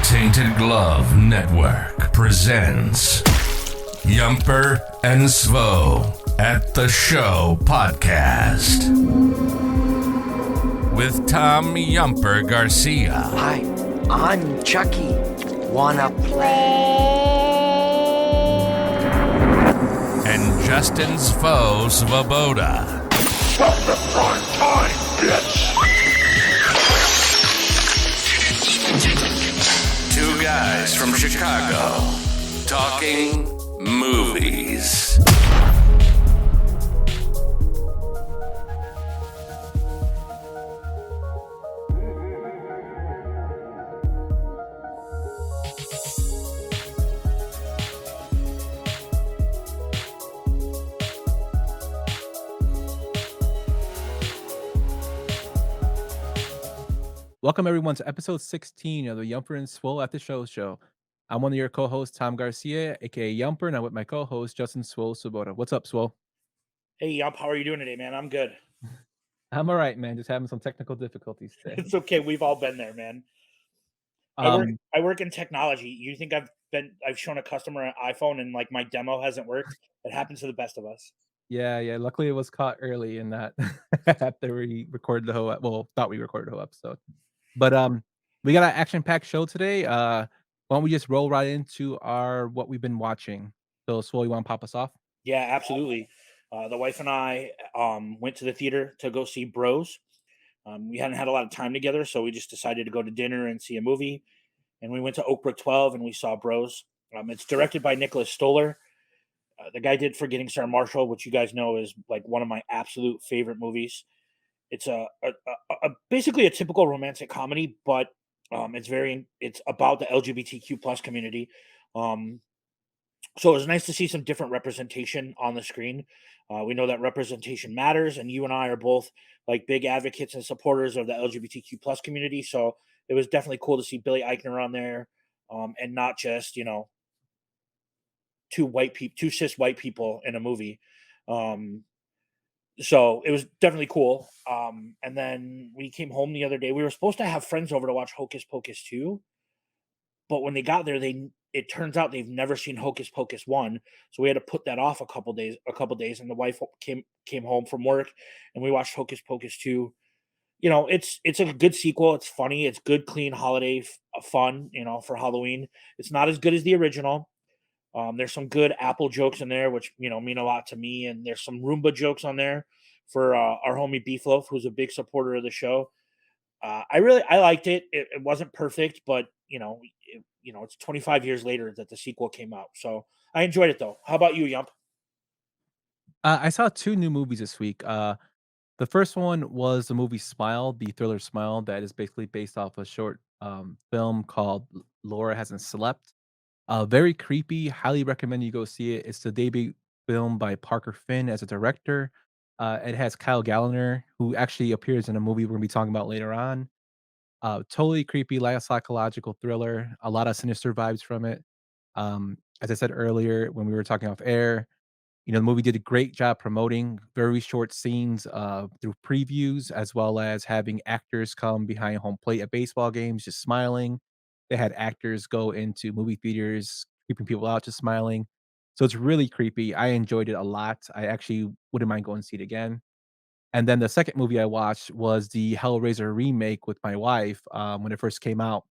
Tainted Glove Network presents Yumper and Svo at the Show podcast with Tom Yumper Garcia. Hi, I'm Chucky. Wanna play? And Justin Svo Svoboda. From the prime time, bitch! Two guys from Chicago talking movies. Welcome everyone to episode 16 of the Yumper and Svo at the Show. I'm one of your co-hosts, Tom Garcia, aka Yumper, and I'm with my co-host, Justin Svo Svoboda. What's up, Svo? Hey, Yump, how are you doing today, man? I'm good. I'm all right, man. Just having some technical difficulties today. It's okay. We've all been there, man. Um, I work in technology. You think I've shown a customer an iPhone and like my demo hasn't worked? It happens to the best of us. yeah. Luckily, it was caught early in that after we recorded the whole, thought we recorded the whole episode. But we got an action-packed show today. Why don't we just roll right into what we've been watching? So, Svo, you want to pop us off? Yeah, absolutely. The wife and I went to the theater to go see Bros. We hadn't had a lot of time together, so we just decided to go to dinner and see a movie. And we went to Oak Brook 12 and we saw Bros. It's directed by Nicholas Stoller. The guy did Forgetting Sarah Marshall, which you guys know is like one of my absolute favorite movies. It's basically a typical romantic comedy, but it's about the LGBTQ plus community. So it was nice to see some different representation on the screen. We know that representation matters, and you and I are both like big advocates and supporters of the LGBTQ plus community. So it was definitely cool to see Billy Eichner on there, and not just two cis white people in a movie. So it was definitely cool. And then we came home the other day. We were supposed to have friends over to watch Hocus Pocus 2, but when they got there, it turns out they've never seen Hocus Pocus 1, so we had to put that off a couple days. And the wife came home from work, and we watched Hocus Pocus 2. It's a good sequel. It's funny. It's good, clean holiday fun. For Halloween. It's not as good as the original. There's some good Apple jokes in there, which mean a lot to me, and there's some Roomba jokes on there for our homie Beefloaf, who's a big supporter of the show. I liked it. It wasn't perfect, but it's 25 years later that the sequel came out, so I enjoyed it though. How about you, Yump? I saw two new movies this week. The first one was the movie Smile, the thriller Smile, that is basically based off a short film called Laura Hasn't Slept. Very creepy. Highly recommend you go see it. It's the debut film by Parker Finn as a director. It has Kyle Gallner, who actually appears in a movie we're gonna be talking about later on. Totally creepy, like a psychological thriller. A lot of sinister vibes from it. As I said earlier when we were talking off air, the movie did a great job promoting very short scenes through previews, as well as having actors come behind home plate at baseball games, just smiling. They had actors go into movie theaters, creeping people out, just smiling. So it's really creepy. I enjoyed it a lot. I actually wouldn't mind going to see it again. And then the second movie I watched was the Hellraiser remake with my wife when it first came out.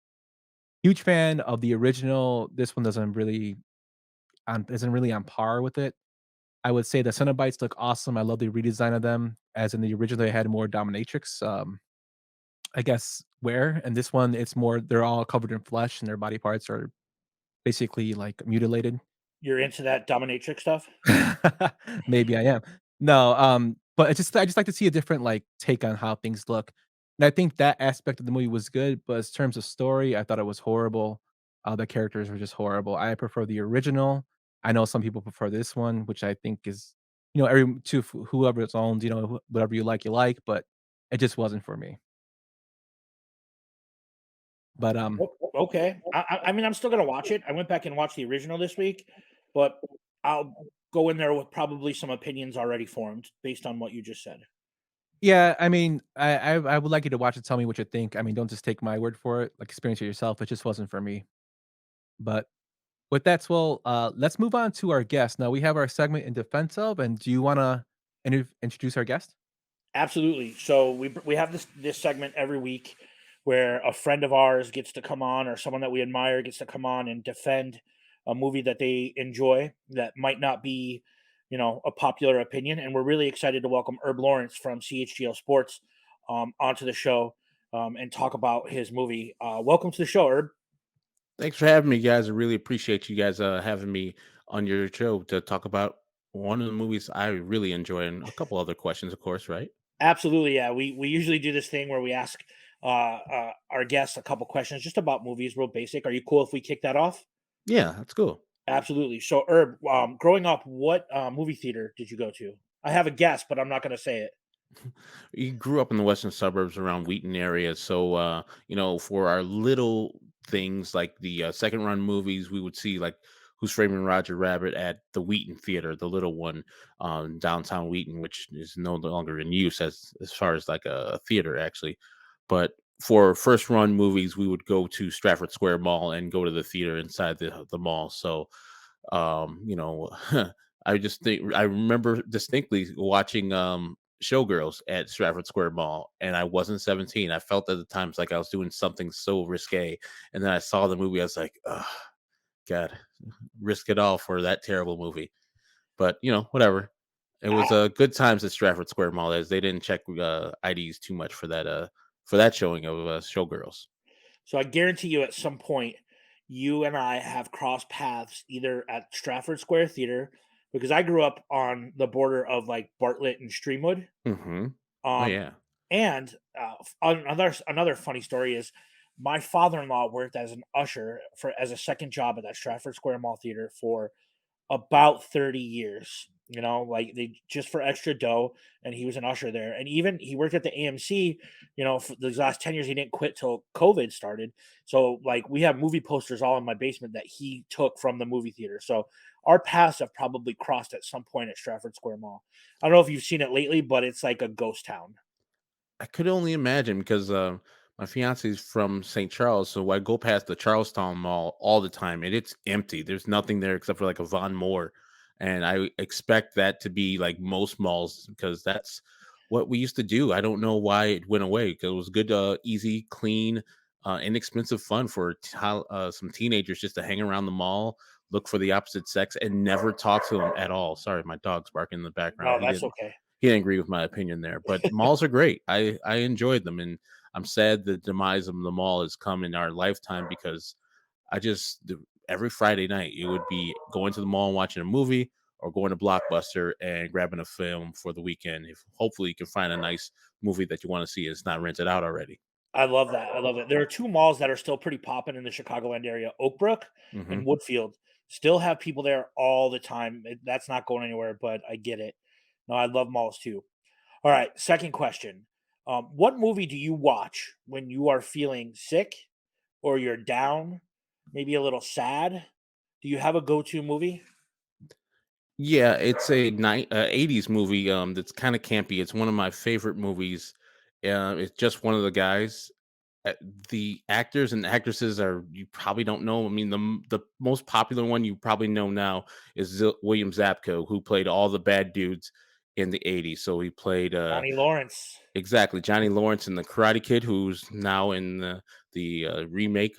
Huge fan of the original. This one isn't really on par with it. I would say the Cenobites look awesome. I love the redesign of them. As in the original, they had more dominatrix, I guess, wear. And this one, it's more, they're all covered in flesh and their body parts are basically like mutilated. You're into that dominatrix stuff? Maybe I am. No, but I just like to see a different like take on how things look. And I think that aspect of the movie was good, but in terms of story, I thought it was horrible. The characters were just horrible. I prefer the original. I know some people prefer this one, which I think is, whoever it's owned, whatever you like, but it just wasn't for me. But Okay. I mean, I'm still gonna watch it. I went back and watched the original this week, but I'll go in there with probably some opinions already formed based on what you just said. Yeah, I mean, I would like you to watch it, tell me what you think. I mean, don't just take my word for it, like, experience it yourself. It just wasn't for me. But with that, well, let's move on to our guest. Now we have our segment in defense of, and do you wanna introduce our guest? Absolutely. So we have this segment every week where a friend of ours gets to come on, or someone that we admire gets to come on and defend a movie that they enjoy that might not be, a popular opinion. And we're really excited to welcome Herb Lawrence from CHGO Sports onto the show and talk about his movie. Welcome to the show, Herb. Thanks for having me, guys. I really appreciate you guys having me on your show to talk about one of the movies I really enjoy and a couple other questions, of course, right? Absolutely, yeah. We usually do this thing where we ask our guests a couple questions just about movies, real basic. Are you cool if we kick that off? Yeah, that's cool. Absolutely. So, Herb, growing up, what movie theater did you go to? I have a guess, but I'm not going to say it. You grew up in the western suburbs around Wheaton area, so for our little things like the second run movies, we would see like Who's Framing Roger Rabbit at the Wheaton Theater, the little one downtown Wheaton, which is no longer in use as far as like a theater actually. But for first run movies, we would go to Stratford Square Mall and go to the theater inside the mall. So I just think I remember distinctly watching Showgirls at Stratford Square Mall, and I wasn't 17. I felt at the times like I was doing something so risque, and then I saw the movie. I was like, "Oh God, risk it all for that terrible movie." But whatever. It was good times at Stratford Square Mall as they didn't check IDs too much for that showing of Showgirls. So, I guarantee you, at some point, you and I have crossed paths either at Stratford Square Theater, because I grew up on the border of like Bartlett and Streamwood. Hmm. Oh Um, yeah. and another funny story is my father-in-law worked as an usher for as a second job at that Stratford Square Mall Theater for about 30 years, like they just for extra dough. And he was an usher there. And even he worked at the AMC, for these last 10 years. He didn't quit till COVID started. So, like, we have movie posters all in my basement that he took from the movie theater. So, our paths have probably crossed at some point at Stratford Square Mall. I don't know if you've seen it lately, but it's like a ghost town. I could only imagine because my fiance is from St. Charles, so I go past the Charlestown Mall all the time, and it's empty. There's nothing there except for like a Von Moore, and I expect that to be like most malls because that's what we used to do. I don't know why it went away because it was good, easy, clean, inexpensive fun for some teenagers just to hang around the mall, look for the opposite sex, and never talk to them at all. Sorry, my dog's barking in the background. No, that's okay. He didn't agree with my opinion there, but malls are great. I enjoyed them, and I'm sad the demise of the mall has come in our lifetime because every Friday night it would be going to the mall and watching a movie or going to Blockbuster and grabbing a film for the weekend. If hopefully you can find a nice movie that you want to see and it's not rented out already. I love that. I love it. There are two malls that are still pretty popping in the Chicagoland area: Oakbrook Hmm. and Woodfield. Still have people there all the time. That's not going anywhere, but I get it. No, I love malls too. All right, second question. What movie do you watch when you are feeling sick or you're down, maybe a little sad? Do you have a go-to movie? Yeah, it's a 80s movie that's kind of campy. It's one of my favorite movies. It's just one of the guys. Uh, the actors and actresses are you probably don't know. I mean, the most popular one you probably know now is William Zabka, who played all the bad dudes in the '80s. So he played Johnny Lawrence. exactly Johnny Lawrence in the Karate Kid, who's now in the remake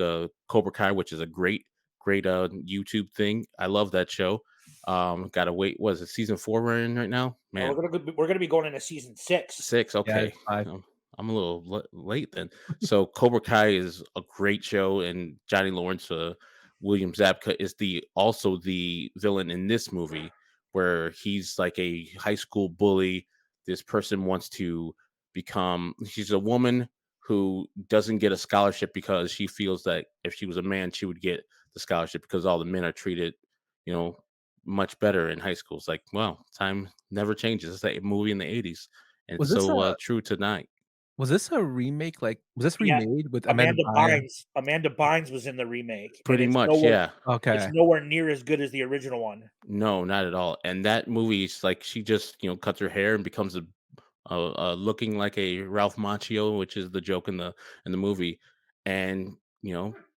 Cobra Kai, which is a great YouTube thing. I love that show. Gotta wait. Was it season 4 we're in right now? We're Man, gonna be going into season 6. 6, Yeah, okay. it's 5. I'm a little late then. So Cobra Kai is a great show, and Johnny Lawrence, William Zabka is also the villain in this movie, where he's like a high school bully. This person wants to become. She's a woman who doesn't get a scholarship because she feels that if she was a man, she would get the scholarship because all the men are treated, you know, much better in high school. It's like, well, time never changes. It's that movie in the '80s and Was it's this so a true tonight. was this a remake? Like, was this Yeah, remade with Amanda Amanda Bynes? Bynes. Amanda Bynes was in the remake, and Pretty much, yeah. it's Okay. nowhere near as good as the original one. No, not at all. And that movie is like she just, cuts her hair and becomes a looking like a Ralph Macchio, which is the joke in the movie, and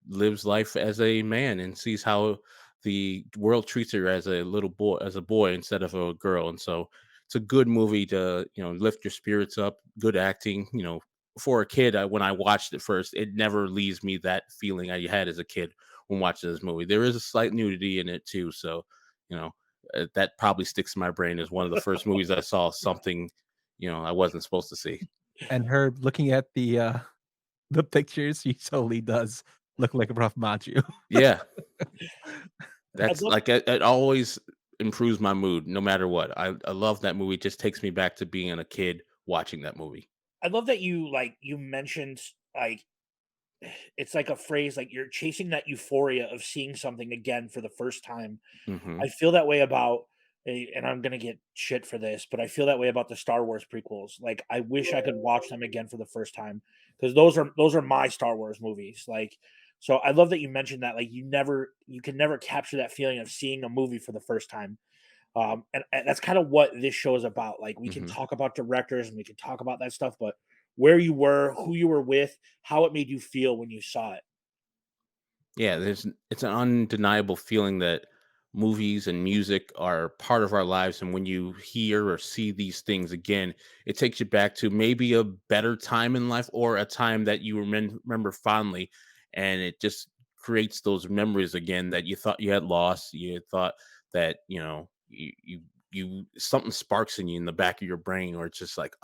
lives life as a man and sees how the world treats her as a little boy, as a boy instead of a girl. And so it's a good movie to lift your spirits up. Good acting. For a kid, when I watched it first, it never leaves me that feeling I had as a kid when watching this movie. There is a slight nudity in it too, so you know that probably sticks in my brain as one of the first movies I saw something I wasn't supposed to see. And her looking at the pictures, he totally does look like a rough macho. Yeah, I that's love like it always improves my mood no matter what. I love that movie. It just takes me back to being a kid watching that movie. I love that you mentioned like it's like a phrase like you're chasing that euphoria of seeing something again for the first time. Hmm. I feel that way about and I'm gonna get shit for this, but I feel that way about the Star Wars prequels. Like I wish I could watch them again for the first time because those are my Star Wars movies. Like so I love that you mentioned that. Like you can never capture that feeling of seeing a movie for the first time. And that's kind of what this show is about. Like we can Hmm. talk about directors and we can talk about that stuff, but where you were, who you were with, how it made you feel when you saw it. Yeah, it's an undeniable feeling that movies and music are part of our lives, and when you hear or see these things again, it takes you back to maybe a better time in life or a time that you remember fondly, and it just creates those memories again that you thought you had lost. You thought that you something sparks in you in the back of your brain, or it's just like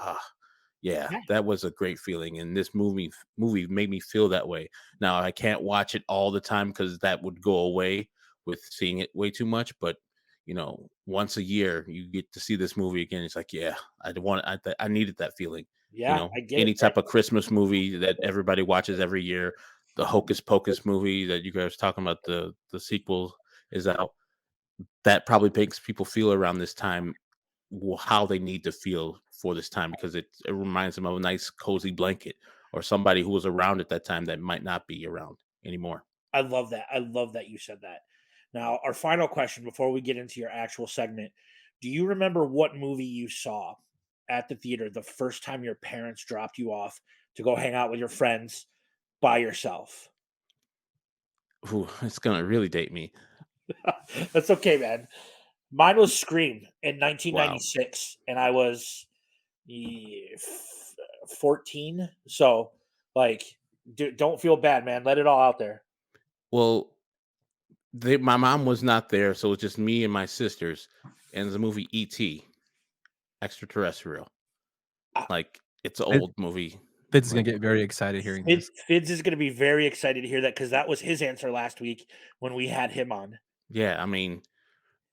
yeah, Yeah, that was a great feeling, and this movie made me feel that way. Now, I can't watch it all the time because that would go away with seeing it way too much, but, once a year, you get to see this movie again, it's like, "Yeah, I needed that feeling." yeah, I get it, Any man. type of Christmas movie that everybody watches every year, the Hocus Pocus movie that you guys talking about, the sequel is out, that probably makes people feel around this time how they need to feel for this time because it reminds them of a nice cozy blanket or somebody who was around at that time that might not be around anymore. I love that. I love that you said that. Now, our final question before we get into your actual segment. Do you remember what movie you saw at the theater the first time your parents dropped you off to go hang out with your friends by yourself? Ooh, it's gonna really date me. That's okay, man. Mine was Scream in Wow. 1996, and I was 14. So, like, don't feel bad, man. Let it all out there. Well, my mom was not there, so it's just me and my sisters, and the movie E.T. Extraterrestrial. Uh, Like it's an Fid old movie. Fid's is gonna Like get very excited hearing this. Fids is going to be very excited to hear that because that was his answer last week when we had him on. yeah, I mean,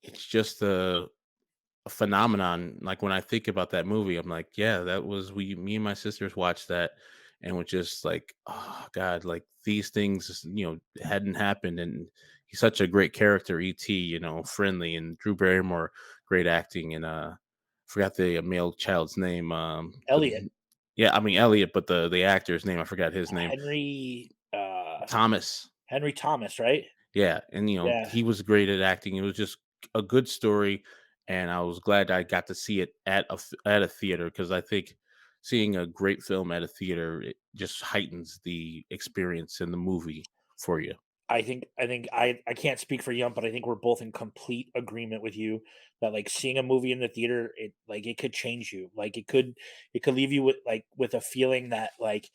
it's just a phenomenon. Like when I think about that movie, I'm like, yeah, that was me and my sisters watched that and was just like, oh God, like these things, hadn't happened. And he's such a great character, E.T., friendly and Drew Barrymore, great acting. And forgot the male child's name. Elliot, Yeah, I mean Elliot, but the actor's name, I forgot his name. Henry, Thomas. Henry Thomas, right? Yeah, and Yeah, he was great at acting. It was just a good story, and I was glad I got to see it at a theater because I think seeing a great film at a theater it just heightens the experience in the movie for you. I can't speak for Yum, but I think we're both in complete agreement with you that like seeing a movie in the theater, it could change you. Like it could leave you with a feeling that like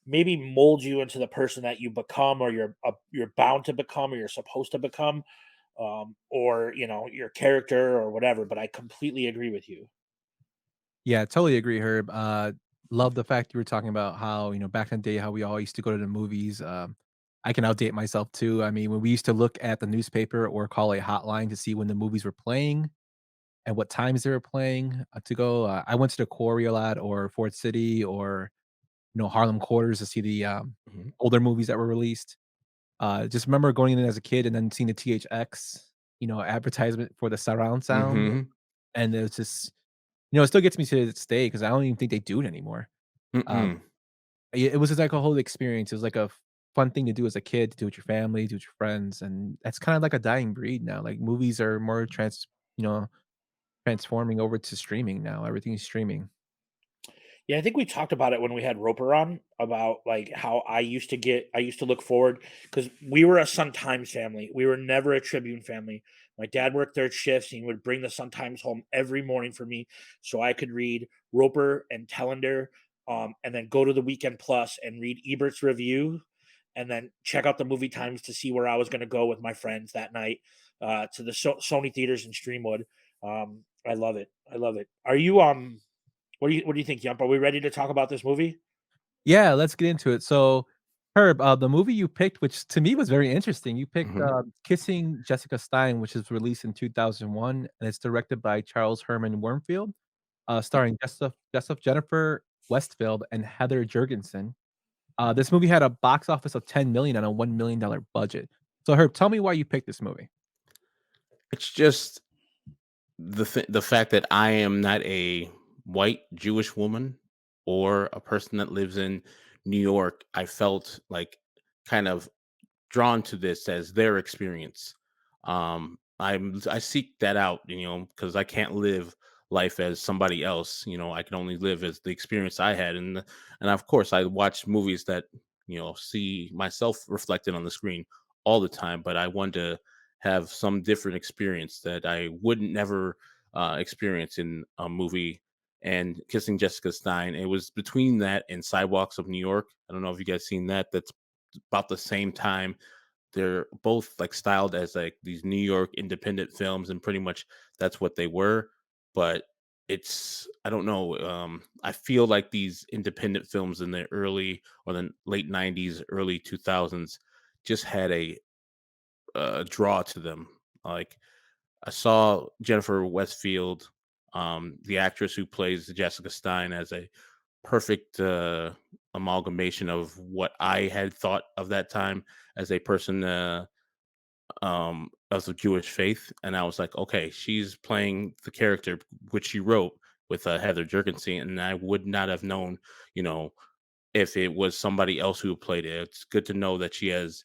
maybe mold you into the person that you become or you're bound to become or you're supposed to become, or your character or whatever. But I completely agree with you. Yeah, totally agree, Herb. Love the fact you were talking about how, back in the day, how we all used to go to the movies. I can outdate myself too. I mean, when we used to look at the newspaper or call a hotline to see when the movies were playing and what times they were playing to go. I went to the Quarry a lot or Fort City or, Harlem Quarters to see the Mhm. older movies that were released. Just remember going in as a kid and then seeing the THX, advertisement for the surround sound. Mhm. And it's just, it still gets me to this day because I don't even think they do it anymore. Um, Mm-mm. it was just like a whole experience. It was like a fun thing to do as a kid, to do with your family, do with your friends, and that's kind of like a dying breed now. Like movies are more you know, transforming over to streaming now. Everything is streaming. Yeah, I think we talked about it when we had Roper on about like how I used to look forward because we were a Sun Times family. We were never a Tribune family. My dad worked third shifts and he would bring the Sun Times home every morning for me so I could read Roper and Tellender, and then go to the Weekend Plus and read Ebert's review and then check out the movie times to see where I was going to go with my friends that night, to the Sony theaters in Streamwood. I love it. I love it. Are you what do you think, Yump? Are we ready to talk about this movie? Yeah, let's get into it. So, Herb, the movie you picked, which to me was very interesting, you picked Mhm. Kissing Jessica Stein, which is released in 2001, and it's directed by Charles Herman Wormfield, starring Jennifer Westfield and Heather Jurgensen. This movie had a box office of 10 million on a $1 million budget. So, Herb, tell me why you picked this movie. It's just the fact that I am not a white Jewish woman or a person that lives in New York. I felt like kind of drawn to this as their experience. I seek that out, because I can't live life as somebody else. I can only live as the experience I had, and of course, I watch movies that see myself reflected on the screen all the time. But I want to have some different experience that I wouldn't never experience in a movie. And Kissing Jessica Stein, it was between that and Sidewalks of New York. I don't know if you guys seen that. That's about the same time. They're both like styled as like these New York independent films, and pretty much that's what they were. But I don't know. I feel like these independent films in the early or the late '90s, early 2000s just had a draw to them. Like I saw Jennifer Westfield, the actress who plays Jessica Stein, as a perfect amalgamation of what I had thought of that time as a person of the Jewish faith, and I was like, okay, she's playing the character which she wrote with Heather Jurgensen, and I would not have known, you know, if it was somebody else who played it. It's good to know that she has,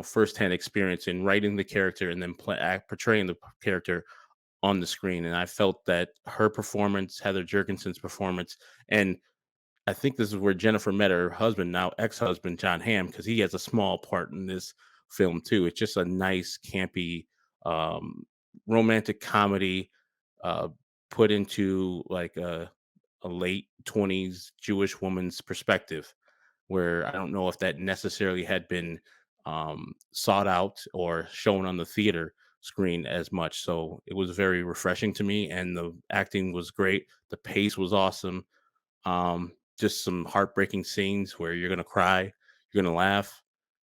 firsthand experience in writing the character and then portraying the character on the screen. And I felt that her performance, Heather Jurgensen's performance, and I think this is where Jennifer met her husband, now ex-husband John Hamm, because he has a small part in this film too. It's just a nice, campy, um, romantic comedy, uh, put into like a late 20s Jewish woman's perspective, where I don't know if that necessarily had been sought out or shown on the theater screen as much. So it was very refreshing to me, and the acting was great. The pace was awesome. Just some heartbreaking scenes where you're gonna cry, you're gonna laugh,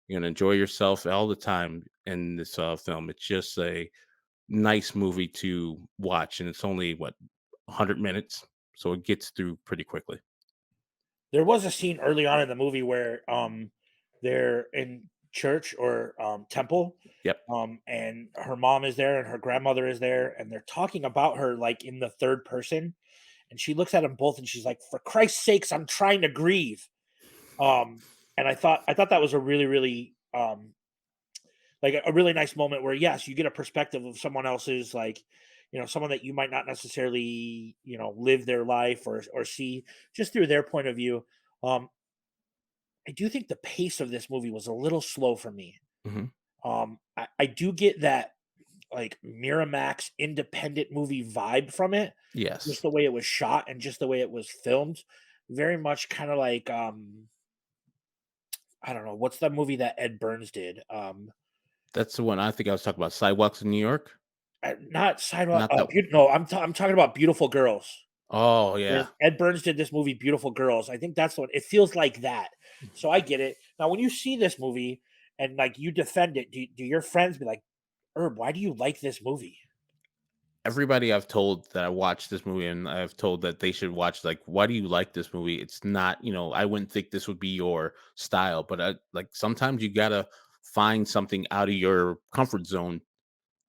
you're gonna enjoy yourself all the time in this film. It's just a nice movie to watch, and it's only 100 minutes, so it gets through pretty quickly. There was a scene early on in the movie where they're in church or temple, Yep. and her mom is there and her grandmother is there, and they're talking about her like in the third person, and she looks at them both and she's like, "For Christ's sakes, I'm trying to grieve." Um, and I thought that was a really really like a really nice moment where yes, you get a perspective of someone else's like, someone that you might not necessarily live their life or see just through their point of view. Um, I do think the pace of this movie was a little slow for me. Hmm. I do get that like Miramax independent movie vibe from it, just Yes. the way it was shot and just the way it was filmed. Very much kind of like I don't know, what's the movie that Ed Burns did? That's the one I think I was talking about. Sidewalks in New York. Not Sidewalk. Not that one. No, I'm talking about Beautiful Girls. Oh yeah. Ed Burns did this movie, Beautiful Girls. I think that's what it feels like that. So I get it. Now, when you see this movie and like you defend it, do your friends be like, Herb, why do you like this movie? Everybody I've told that I watched this movie, and I've told that they should watch, like, why do you like this movie? It's not, I wouldn't think this would be your style, but like sometimes you gotta find something out of your comfort zone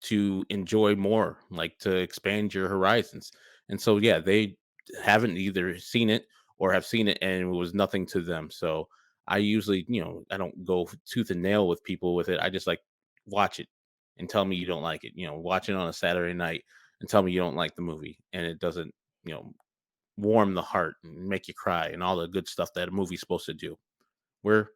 to enjoy more, like to expand your horizons. And so, yeah, they haven't either seen it or have seen it and it was nothing to them. So I usually, I don't go tooth and nail with people with it. I just like watch it and tell me you don't like it. Watch it on a Saturday night and tell me you don't like the movie, and it doesn't, you know, warm the heart and make you cry and all the good stuff that a movie's supposed to do. Where,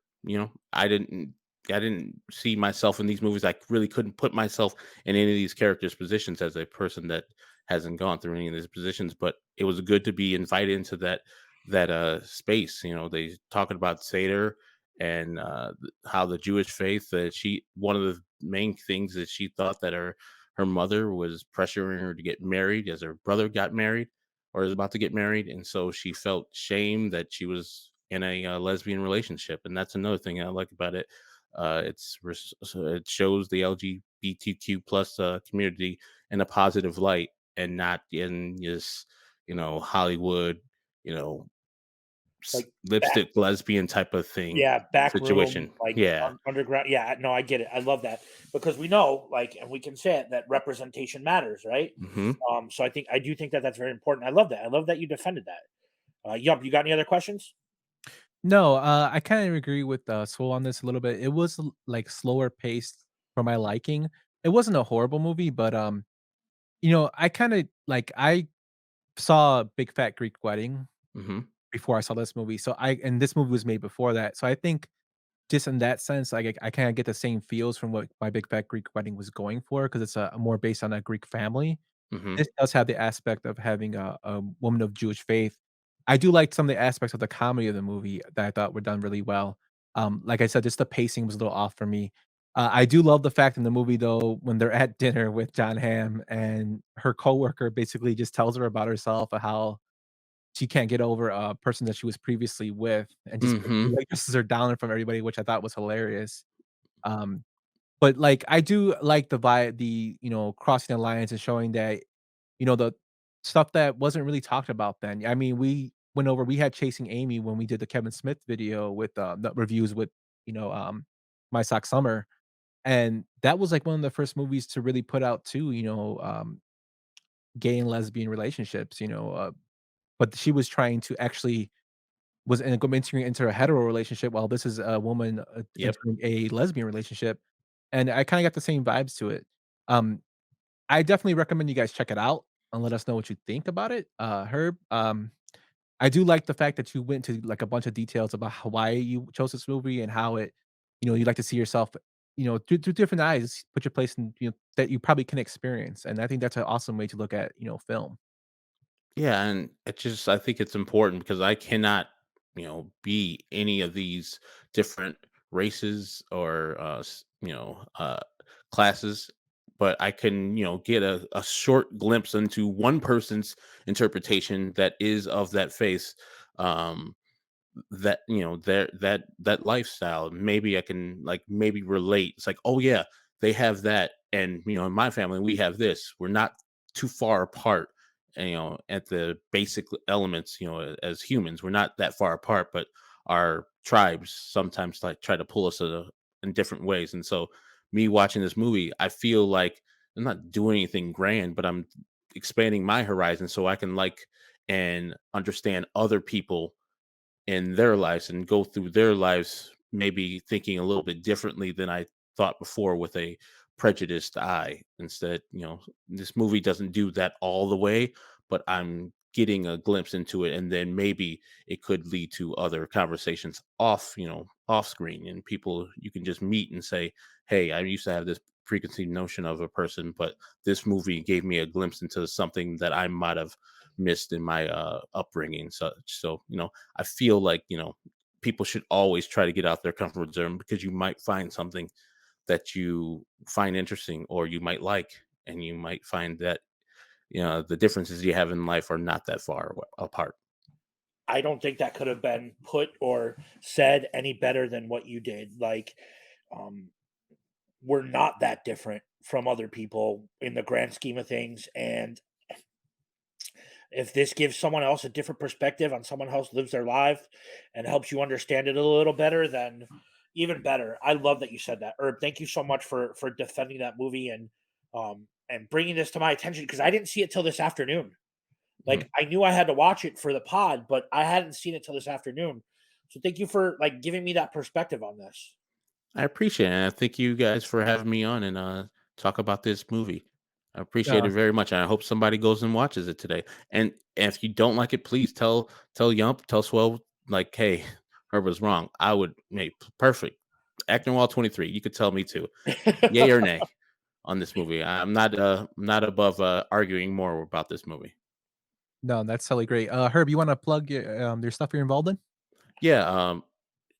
I didn't see myself in these movies. I really couldn't put myself in any of these characters' positions as a person that hasn't gone through any of these positions. But it was good to be invited into that space. They talking about Seder and how the Jewish faith, that she one of the main things that she thought that her mother was pressuring her to get married as her brother got married or is about to get married, and so she felt shame that she was in a lesbian relationship. And that's another thing I like about it. So it shows the LGBTQ plus community in a positive light and not in this, Hollywood, you know, Like back, lipstick lesbian type of thing yeah, back room, situation. like Yeah. underground. Yeah, no, I get it. I love that because we know, like, and we can say it that representation matters, right? Hmm. So I do think that that's very important. I love that. I love that you defended that. Yump, you got any other questions? No, I kind of agree with Soul on this a little bit. It was like slower paced for my liking. It wasn't a horrible movie, but I kind of like I saw Big Fat Greek Wedding Hmm. before I saw this movie. And this movie was made before that. So I think just in that sense, like I kind of get the same feels from what my Big Fat Greek Wedding was going for because it's more based on a Greek family. Hmm. This does have the aspect of having a woman of Jewish faith. I do like some of the aspects of the comedy of the movie that I thought were done really well. Like I said, just the pacing was a little off for me. I do love the fact in the movie though, when they're at dinner with John Hamm and her coworker basically just tells her about herself and how she can't get over a person that she was previously with and just Hmm. like this is her down from everybody, which I thought was hilarious. Um, but like I do like the crossing the lines and showing that the stuff that wasn't really talked about then. I mean, we had Chasing Amy when we did the Kevin Smith video with, the reviews with, you know, um, My Sock Summer, and that was, like, one of the first movies to really put out too, gay and lesbian relationships, but she was trying to actually was entering into a hetero relationship while this is a woman, Yep. entering a lesbian relationship, and I kinda got the same vibes to it. Um, I definitely recommend you guys check it out and let us know what you think about it. Herb, I do like the fact that you went to like a bunch of details about why you chose this movie and how you like to see yourself, through different eyes, put your place in, that you probably can experience. And I think that's an awesome way to look at, film. Yeah, and I think it's important because I cannot, be any of these different races or classes, but I can, get a short glimpse into one person's interpretation that is of that face. Um, that that lifestyle, maybe I can like maybe relate. It's like, oh yeah, they have that, and in my family we have this. We're not too far apart, and, at the basic elements, as humans we're not that far apart, but our tribes sometimes like try to pull us in different ways. And so me watching this movie, I feel like I'm not doing anything grand, but I'm expanding my horizon so I can like and understand other people in their lives and go through their lives maybe thinking a little bit differently than I thought before with a prejudiced eye. Instead, this movie doesn't do that all the way, but I'm getting a glimpse into it, and then maybe it could lead to other conversations off screen, and people you can just meet and say, hey, I used to have this preconceived notion of a person, but this movie gave me a glimpse into something that I might have missed in my upbringing. So I feel like, people should always try to get out their comfort zone because you might find something that you find interesting or you might like, and you might find that, the differences you have in life are not that far apart. I don't think that could have been put or said any better than what you did. Like, um, we're not that different from other people in the grand scheme of things. And if this gives someone else a different perspective on someone else lives their life and helps you understand it a little better, then even better. I love that you said that. Herb, thank you so much for defending that movie and bringing this to my attention because I didn't see it till this afternoon. Mhm. Like I knew I had to watch it for the pod, but I hadn't seen it till this afternoon. So thank you for like giving me that perspective on this. I appreciate it. And I thank you guys for having me on and talk about this movie. I appreciate Yeah. it very much, and I hope somebody goes and watches it today. And if you don't like it, please tell Yump, tell Swell, like, hey, Herb was wrong. I would make perfect. Acting Wall 23. You could tell me too. Yay or nay on this movie. I'm not above arguing more about this movie. No, that's totally great. Herb, you wanna plug your stuff you're involved in? Yeah,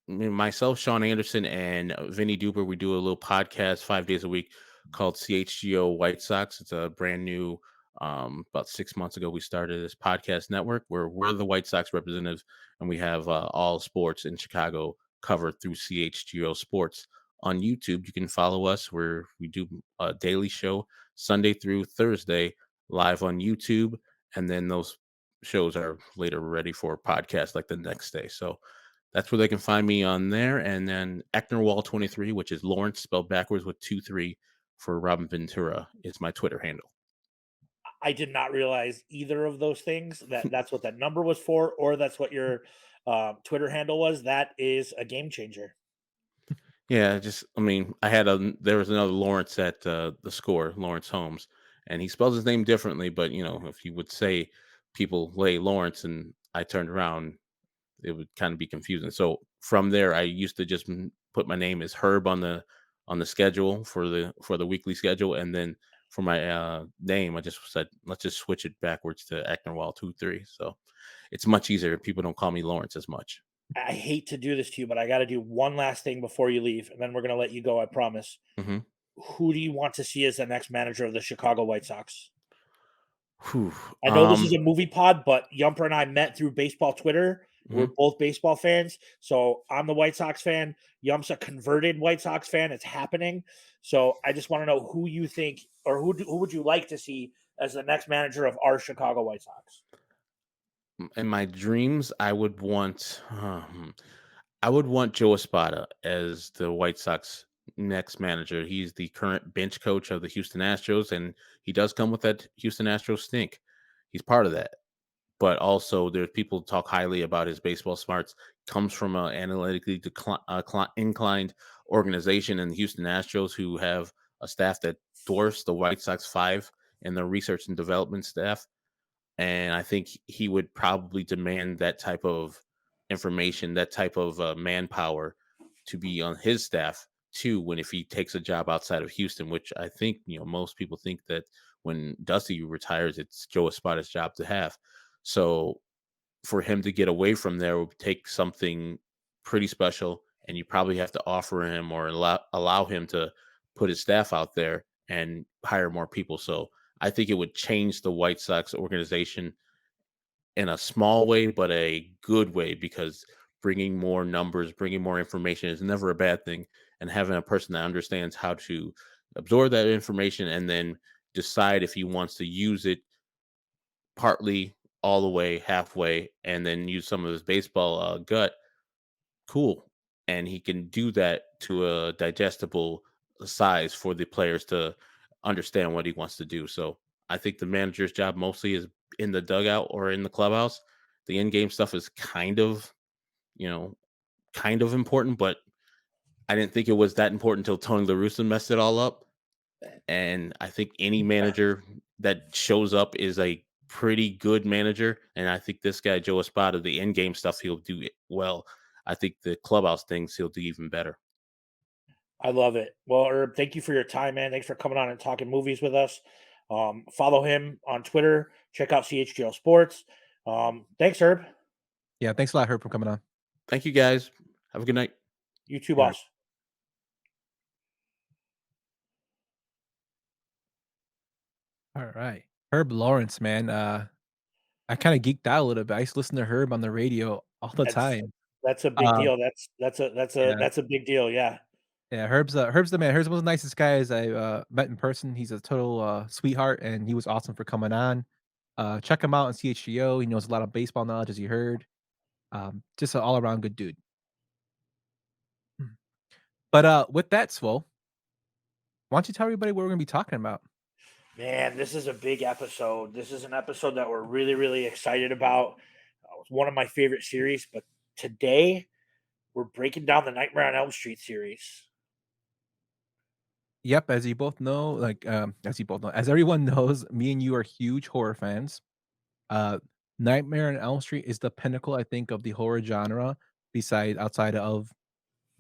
myself, Sean Anderson, and Vinny Duper, we do a little podcast 5 days a week called CHGO White Sox. It's a brand new. About 6 months ago, we started this podcast network where we're the White Sox representatives, and we have all sports in Chicago covered through CHGO Sports on YouTube. You can follow us where we do a daily show Sunday through Thursday live on YouTube, and then those shows are later ready for podcast like the next day. So that's where they can find me on there. And then Ecknerwall 23, which is Lawrence spelled backwards with 2 3 for Robin Ventura, is my Twitter handle. I did not realize either of those things, that's what that number was for, or that's what your Twitter handle was. That is a game changer. Yeah, I mean, there was another Lawrence at the score, Lawrence Holmes, and he spells his name differently. But if he would say people lay Lawrence, and I turned around, it would kind of be confusing. So from there, I used to just put my name as Herb on the schedule for the weekly schedule, and then for my name, I just said let's just switch it backwards to Ecknerwall 2 3. So it's much easier. People don't call me Lawrence as much. I hate to do this to you, but I got to do one last thing before you leave, and then we're going to let you go. I promise. Hmm. Who do you want to see as the next manager of the Chicago White Sox? Whew. I know this is a movie pod, but Yumper and I met through baseball Twitter. We're Mhm. both baseball fans. So I'm the White Sox fan. Yump's a converted White Sox fan. It's happening. So I just want to know who you think, or who would you like to see as the next manager of our Chicago White Sox? In my dreams, I would want Joe Espada as the White Sox next manager. He's the current bench coach of the Houston Astros, and he does come with that Houston Astros stink. He's part of that. But also, there's people talk highly about his baseball smarts. Comes from an analytically inclined organization in the Houston Astros, who have a staff that dwarfs the White Sox five in their research and development staff. And I think he would probably demand that type of information, that type of manpower to be on his staff too. When if he takes a job outside of Houston, which I think most people think that when Dusty retires, it's Joe Espada's job to have. So for him to get away from there would take something pretty special, and you probably have to offer him or allow him to put his staff out there and hire more people. So I think it would change the White Sox organization in a small way, but a good way, because bringing more numbers, bringing more information is never a bad thing. And having a person that understands how to absorb that information and then decide if he wants to use it partly, all the way, halfway, and then use some of his baseball gut, cool. And he can do that to a digestible size for the players to understand what he wants to do. So I think the manager's job mostly is in the dugout or in the clubhouse. The in-game stuff is you know, kind of important, but I didn't think it was that important until Tony La Russa messed it all up. And I think any manager that shows up is a pretty good manager. And I think this guy, Joe Espada, the in game stuff, he'll do it well. I think the clubhouse things, he'll do even better. I love it. Well, Herb, thank you for your time, man. Thanks for coming on and talking movies with us. Follow him on Twitter. Check out CHGO Sports. Thanks, Herb. Yeah, thanks a lot, Herb, for coming on. Thank you guys. Have a good night. You too, All right. boss. All right. Herb Lawrence, man. I kind of geeked out a little bit. I used to listen to Herb on the radio all the That's time. that's a big Um, deal. yeah, That's a big deal. Yeah. yeah. Herb's the man. Herb's one of the nicest guys I met in person. He's a total sweetheart, and he was awesome for coming on. Check him out on CHGO. He knows a lot of baseball knowledge, as you heard. Just an all around good dude. Mm. But with that, Swole, why don't you tell everybody what we're gonna be talking about? Man, this is a big episode. This is an episode that we're really, really excited about. It's one of my favorite series, but today we're breaking down the Nightmare on Elm Street series. Yep, as you both know, as you both know, as everyone knows, me and you are huge horror fans. Uh, Nightmare on Elm Street is the pinnacle, I think, of the horror genre, beside outside of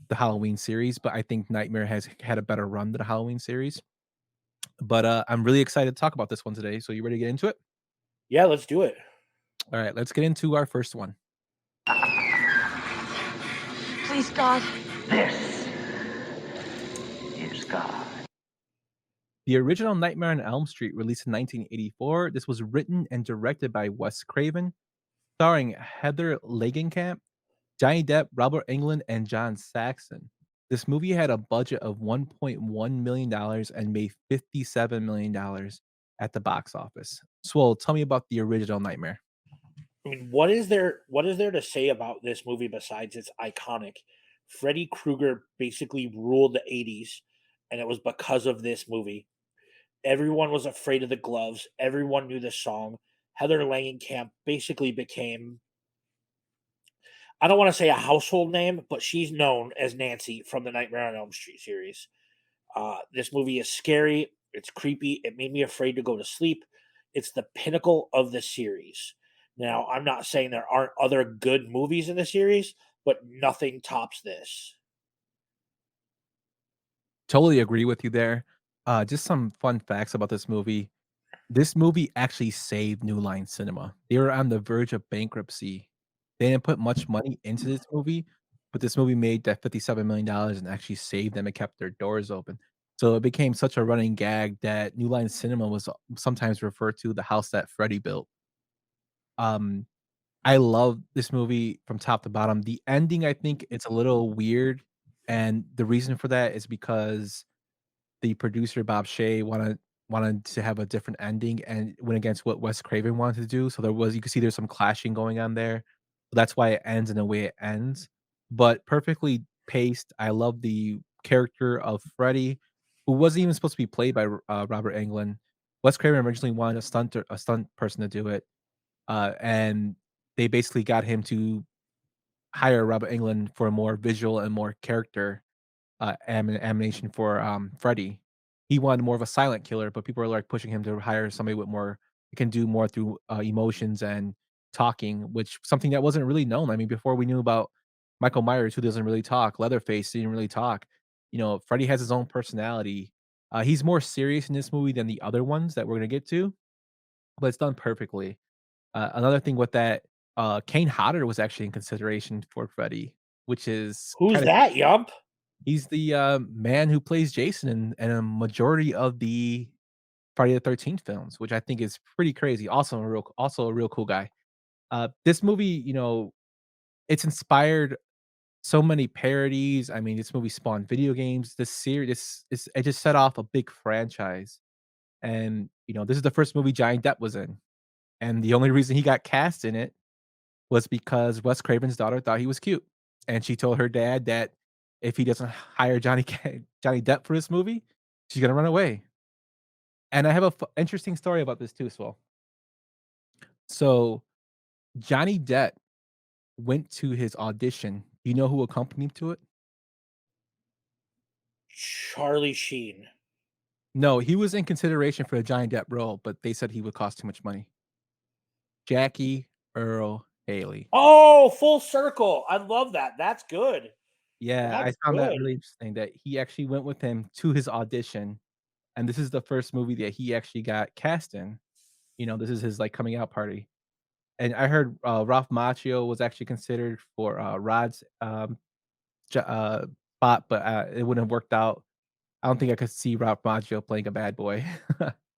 the Halloween series, but I think Nightmare has had a better run than the Halloween series. But, I'm really excited to talk about this one today, so you ready to get into it? Yeah, let's do it. Alright, let's get into our first one. Please, God. This is God. The original Nightmare on Elm Street, released in 1984, this was written and directed by Wes Craven, starring Heather Langenkamp, Johnny Depp, Robert Englund, and John Saxon. This movie had a budget of $1.1 million and made $57 million at the box office. Swole, tell me about the original Nightmare. I mean, what is there to say about this movie besides it's iconic? Freddy Krueger basically ruled the 80s, and it was because of this movie. Everyone was afraid of the gloves. Everyone knew the song. Heather Langenkamp basically became, I don't want to say a household name, but she's known as Nancy from the Nightmare on Elm Street series. This movie is scary. It's creepy. It made me afraid to go to sleep. It's the pinnacle of the series. Now, I'm not saying there aren't other good movies in the series, but nothing tops this. Totally agree with you there. Just some fun facts about this movie. This movie actually saved New Line Cinema. They were on the verge of bankruptcy. They didn't put much money into this movie, but this movie made that $57 million and actually saved them and kept their doors open. So it became such a running gag that New Line Cinema was sometimes referred to the house that Freddy built. Um, I love this movie from top to bottom. The ending, I think it's a little weird, and the reason for that is because the producer, Bob Shaye, wanted to have a different ending and went against what Wes Craven wanted to do, so you could see there's some clashing going on there. That's why it ends in the way it ends, but perfectly paced. I love the character of Freddy, who wasn't even supposed to be played by Robert Englund. Wes Craven originally wanted a stunt person to do it, and they basically got him to hire Robert Englund for a more visual and more character animation for, Freddy. He wanted more of a silent killer, but people are, like, pushing him to hire somebody with more can do more through, emotions and talking, which something that wasn't really known. I mean, before we knew about Michael Myers, who doesn't really talk, Leatherface didn't really talk. Freddy has his own personality. He's more serious in this movie than the other ones that we're gonna get to, but it's done perfectly. Another thing with that, Kane Hodder was actually in consideration for Freddy, which is Who's kinda that, Yump? he's the, man who plays Jason in a majority of the Friday the 13th films, which I think is pretty crazy. Also a real cool guy. This movie, it's inspired so many parodies. I mean, this movie spawned video games. This series it just set off a big franchise. And, this is the first movie Johnny Depp was in. And the only reason he got cast in it was because Wes Craven's daughter thought he was cute, and she told her dad that if he doesn't hire Johnny Depp for this movie, she's gonna run away. And I have a interesting story about this too, Swell. So Johnny Depp went to his audition. You know who accompanied him to it? Charlie Sheen. No, he was in consideration for the Johnny Depp role, but they said he would cost too much money. Jackie Earl Haley. Oh, full circle. I love that. That's good. Yeah, I That's found that good. really interesting that he actually went with him to his audition, and this is the first movie that he actually got cast in. This is his, like, coming out party. And I heard, Ralph Macchio was actually considered for, Rod's, j spot, but, it wouldn't have worked out. I don't think I could see Ralph Macchio playing a bad boy.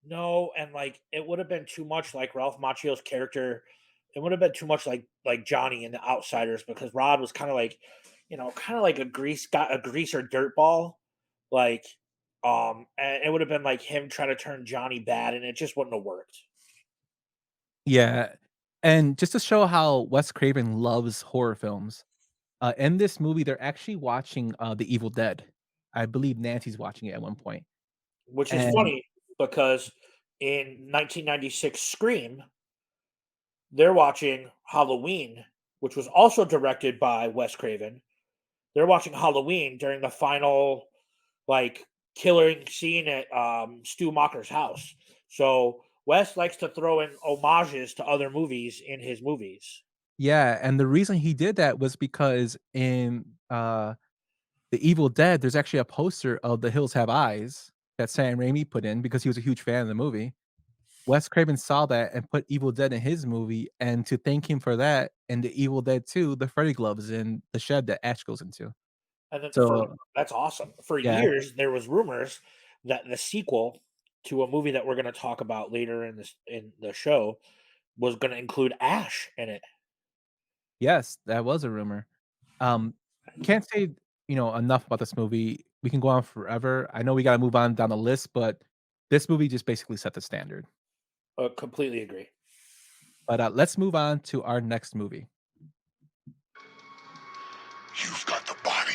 No, and like it would have been too much like Ralph Macchio's character. It would have been too much like Johnny in The Outsiders because Rod was kind of like, kind of like a greaser dirtball. Like, and it would have been like him trying to turn Johnny bad, and it just wouldn't have worked. Yeah, and just to show how Wes Craven loves horror films, in this movie, they're actually watching, The Evil Dead. I believe Nancy's watching it at one point, Which is and funny because in 1996 Scream, they're watching Halloween, which was also directed by Wes Craven. They're watching Halloween during the final like killing scene at Stu Macher's house. So Wes likes to throw in homages to other movies in his movies. Yeah, and the reason he did that was because in, The Evil Dead, there's actually a poster of The Hills Have Eyes that Sam Raimi put in because he was a huge fan of the movie. Wes Craven saw that and put Evil Dead in his movie, and to thank him for that, in The Evil Dead 2, the Freddy glove is in the shed that Ash goes into. And then for So, that's awesome. For yeah. years, there was rumors that the sequel to a movie that we're going to talk about later in the show was going to include Ash in it. Yes, that was a rumor. Um, can't say, enough about this movie. We can go on forever. I know we gotta move on down the list, but this movie just basically set the standard. Completely agree. But, let's move on to our next movie. You've got the body.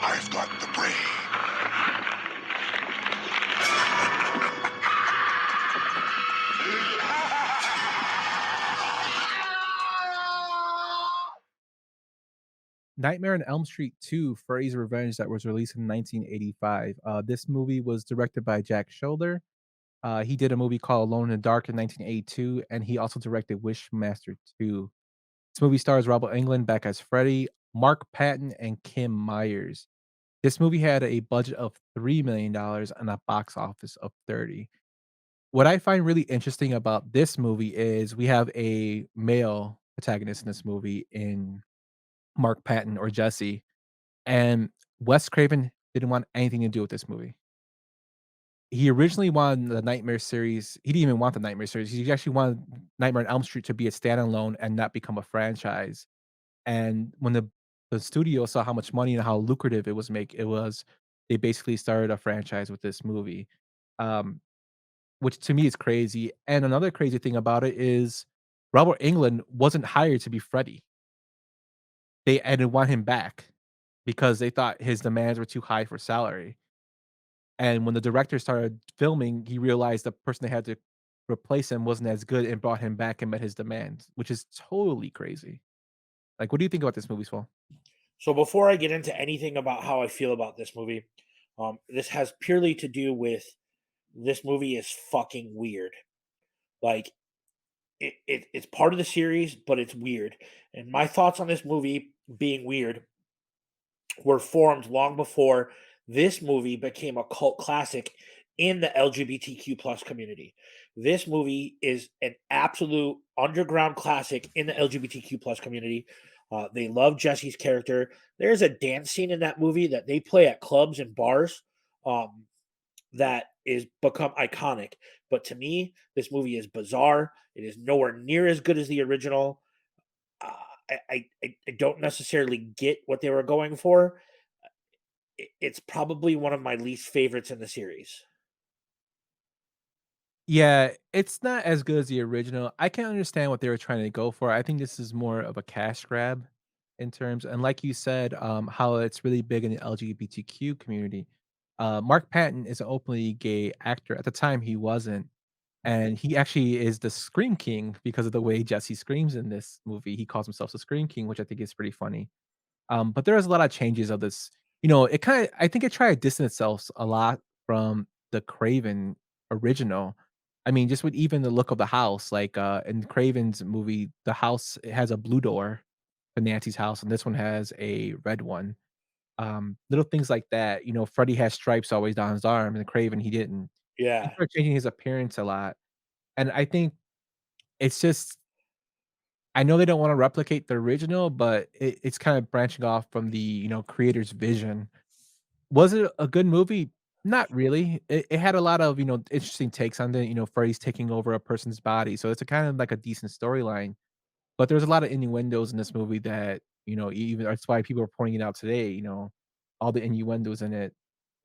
I've got the brain. Nightmare on Elm Street 2: Freddy's Revenge that was released in 1985. This movie was directed by Jack Shoulder. He did a movie called Alone in the Dark in 1982, and he also directed Wishmaster 2. This movie stars Robert Englund back as Freddy, Mark Patton, and Kim Myers. This movie had a budget of $3 million and a box office of 30. What I find really interesting about this movie is we have a male protagonist in this movie in Mark Patton or Jesse, and Wes Craven didn't want anything to do with this movie. He originally wanted the Nightmare series. He didn't even want the Nightmare series. He actually wanted Nightmare on Elm Street to be a standalone and not become a franchise. And when the studio saw how much money and how lucrative it was, they basically started a franchise with this movie, um, which to me is crazy. And another crazy thing about it is Robert Englund wasn't hired to be Freddy. They and they want him back because they thought his demands were too high for salary. And when the director started filming, he realized the person they had to replace him wasn't as good and brought him back and met his demands, which is totally crazy. Like, what do you think about this movie, Swell? So before I get into anything about how I feel about this movie, this has purely to do with this movie is fucking weird. Like it's part of the series, but it's weird. And my thoughts on this movie being weird were formed long before this movie became a cult classic in the LGBTQ plus community. This movie is an absolute underground classic in the LGBTQ plus community. They love Jesse's character. There's a dance scene in that movie that they play at clubs and bars that is become iconic. But to me, this movie is bizarre. It is nowhere near as good as the original. Uh, I don't necessarily get what they were going for. It's probably one of my least favorites in the series. Yeah, it's not as good as the original. I can understand what they were trying to go for. I think this is more of a cash grab in terms, and like you said, how it's really big in the LGBTQ community. Mark Patton is an openly gay actor. At the time, he wasn't, and he actually is the Scream King because of the way Jesse screams in this movie. He calls himself the Scream King, which I think is pretty funny. But there was a lot of changes of this. It kinda I think it tried to distance itself a lot from the Craven original. I mean, just with even the look of the house, like, in Craven's movie, the house it has a blue door for Nancy's house, and this one has a red one. Little things like that. Freddy has stripes always down his arm, and Craven, he didn't. He Yeah, started changing his appearance a lot, and I think it's just I know they don't wanna replicate the original, but it's kind of branching off from the, creator's vision. Was it a good movie? Not really. It had a lot of, interesting takes on it, Freddy's taking over a person's body, so it's a kind of like a decent storyline, but there's a lot of innuendos in this movie that, even that's why people are pointing it out today, all the innuendos in it,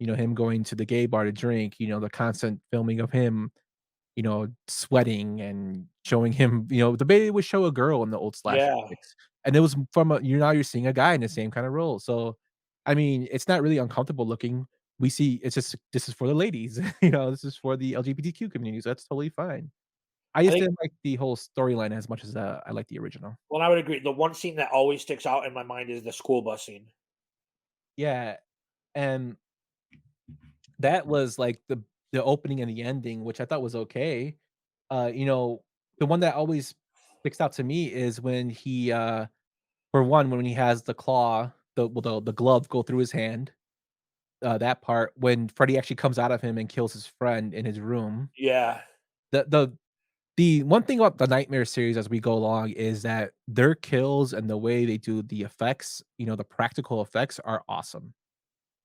him going to the gay bar to drink, the constant filming of him sweating and showing him, the way they would show a girl in the old slasher yeah. flicks, and it was from a you're seeing a guy in the same kind of role, so, I mean, it's not really uncomfortable looking. We see it's just this is for the ladies, this is for the LGBTQ community, so that's totally fine. I I just think didn't like the whole storyline as much as, I like the original. well, I would agree. The one scene that always sticks out in my mind is the school bus scene. Yeah, And that was like the opening and the ending, which I thought was okay. You know, the one that always sticks out to me is when he for one, when he has the claw, the glove go through his hand, that part when Freddy actually comes out of him and kills his friend in his room. Yeah, The the the one thing about the Nightmare series as we go along is that their kills and the way they do the effects, the practical effects are awesome.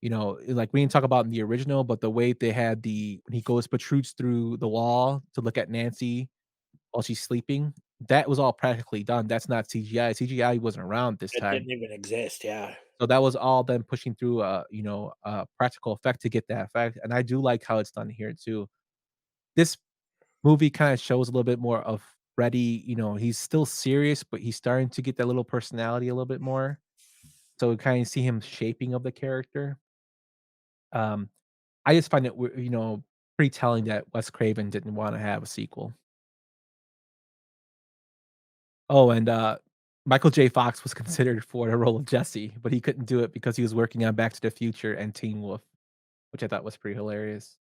Like we didn't talk about in the original, but the way they had when he goes protrudes through the wall to look at Nancy while she's sleeping, that was all practically done. That's not CGI. CGI wasn't around this it time. didn't even exist. Yeah. So that was all them pushing through a practical effect to get that effect. And I do like how it's done here too. This movie kinda shows a little bit more of Freddy. He's still serious, but he's starting to get that little personality a little bit more. So we kinda see him shaping of the character. Um, I just find it pretty telling that Wes Craven didn't wanna have a sequel. Oh, and, Michael J. Fox was considered for the role of Jesse, but he couldn't do it because he was working on Back to the Future and Teen Wolf, which I thought was pretty hilarious.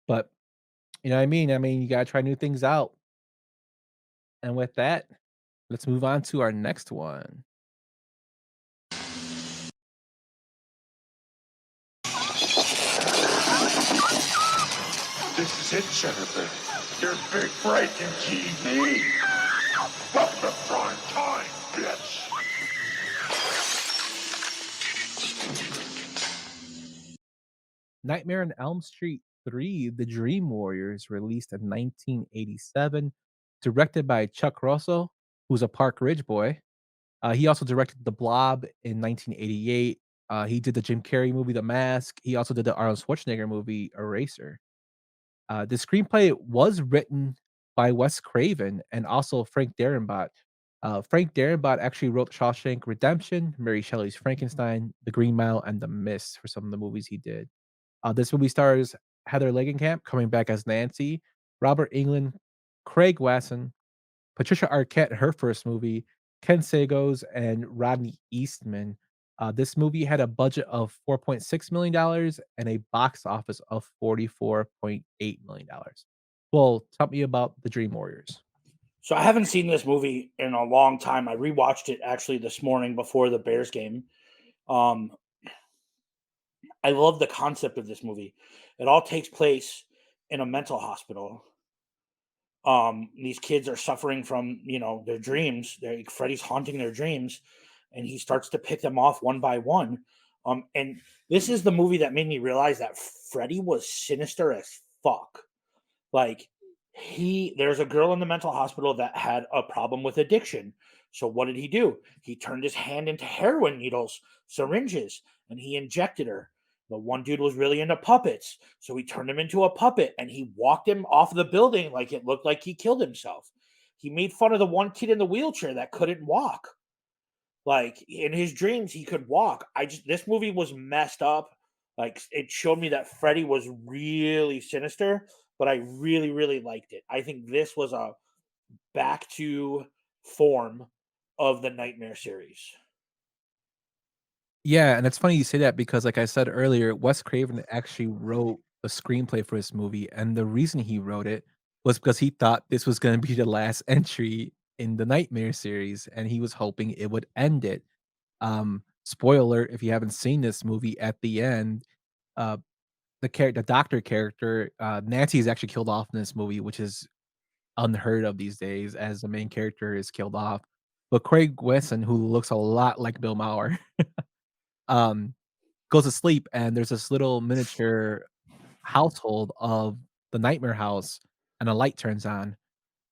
But, you know what I mean? I mean, you gotta try new things out. And with that, let's move on to our next one. This is it, Jennifer. Your big break in TV. Welcome to prime time, bitch. Nightmare on Elm Street 3: The Dream Warriors, released in 1987, directed by Chuck Russell, who's a Park Ridge boy. He also directed The Blob in 1988. He did the Jim Carrey movie The Mask. He also did the Arnold Schwarzenegger movie Eraser. The screenplay was written by Wes Craven and also Frank Darabont. Frank Darabont actually wrote Shawshank Redemption, Mary Shelley's Frankenstein, The Green Mile, and The Mist for some of the movies he did. This movie stars Heather Langenkamp coming back as Nancy, Robert Englund, Craig Wasson, Patricia Arquette in her first movie, Ken Sagos, and Rodney Eastman. This movie had a budget of $4.6 million and a box office of $44.8 million. Well, tell me about the Dream Warriors. So I haven't seen this movie in a long time. I rewatched it actually this morning before the Bears game. Um, I love the concept of this movie. It all takes place in a mental hospital. These kids are suffering from, their dreams. Freddy's haunting their dreams, and he starts to pick them off one by one. And this is the movie that made me realize that Freddy was sinister as fuck. Like, there's a girl in the mental hospital that had a problem with addiction. So what did he do? He turned his hand into heroin needles, syringes, and he injected her. The one dude was really into puppets, so he turned him into a puppet and he walked him off the building like it looked like he killed himself. He made fun of the one kid in the wheelchair that couldn't walk. Like, in his dreams, he could walk. This movie was messed up. Like, it showed me that Freddy was really sinister, but I really, really liked it. I think this was a back to form of the Nightmare series. Yeah, and it's funny you say that because, like I said earlier, Wes Craven actually wrote the screenplay for this movie, and the reason he wrote it was because he thought this was gonna be the last entry in the Nightmare series, and he was hoping it would end it. Spoiler alert, if you haven't seen this movie, at the end, uh, the doctor character, Nancy is actually killed off in this movie, which is unheard of these days as the main character is killed off. But Craig Wesson, who looks a lot like Bill Maher, um, goes to sleep, and there's this little miniature household of the nightmare house, and a light turns on.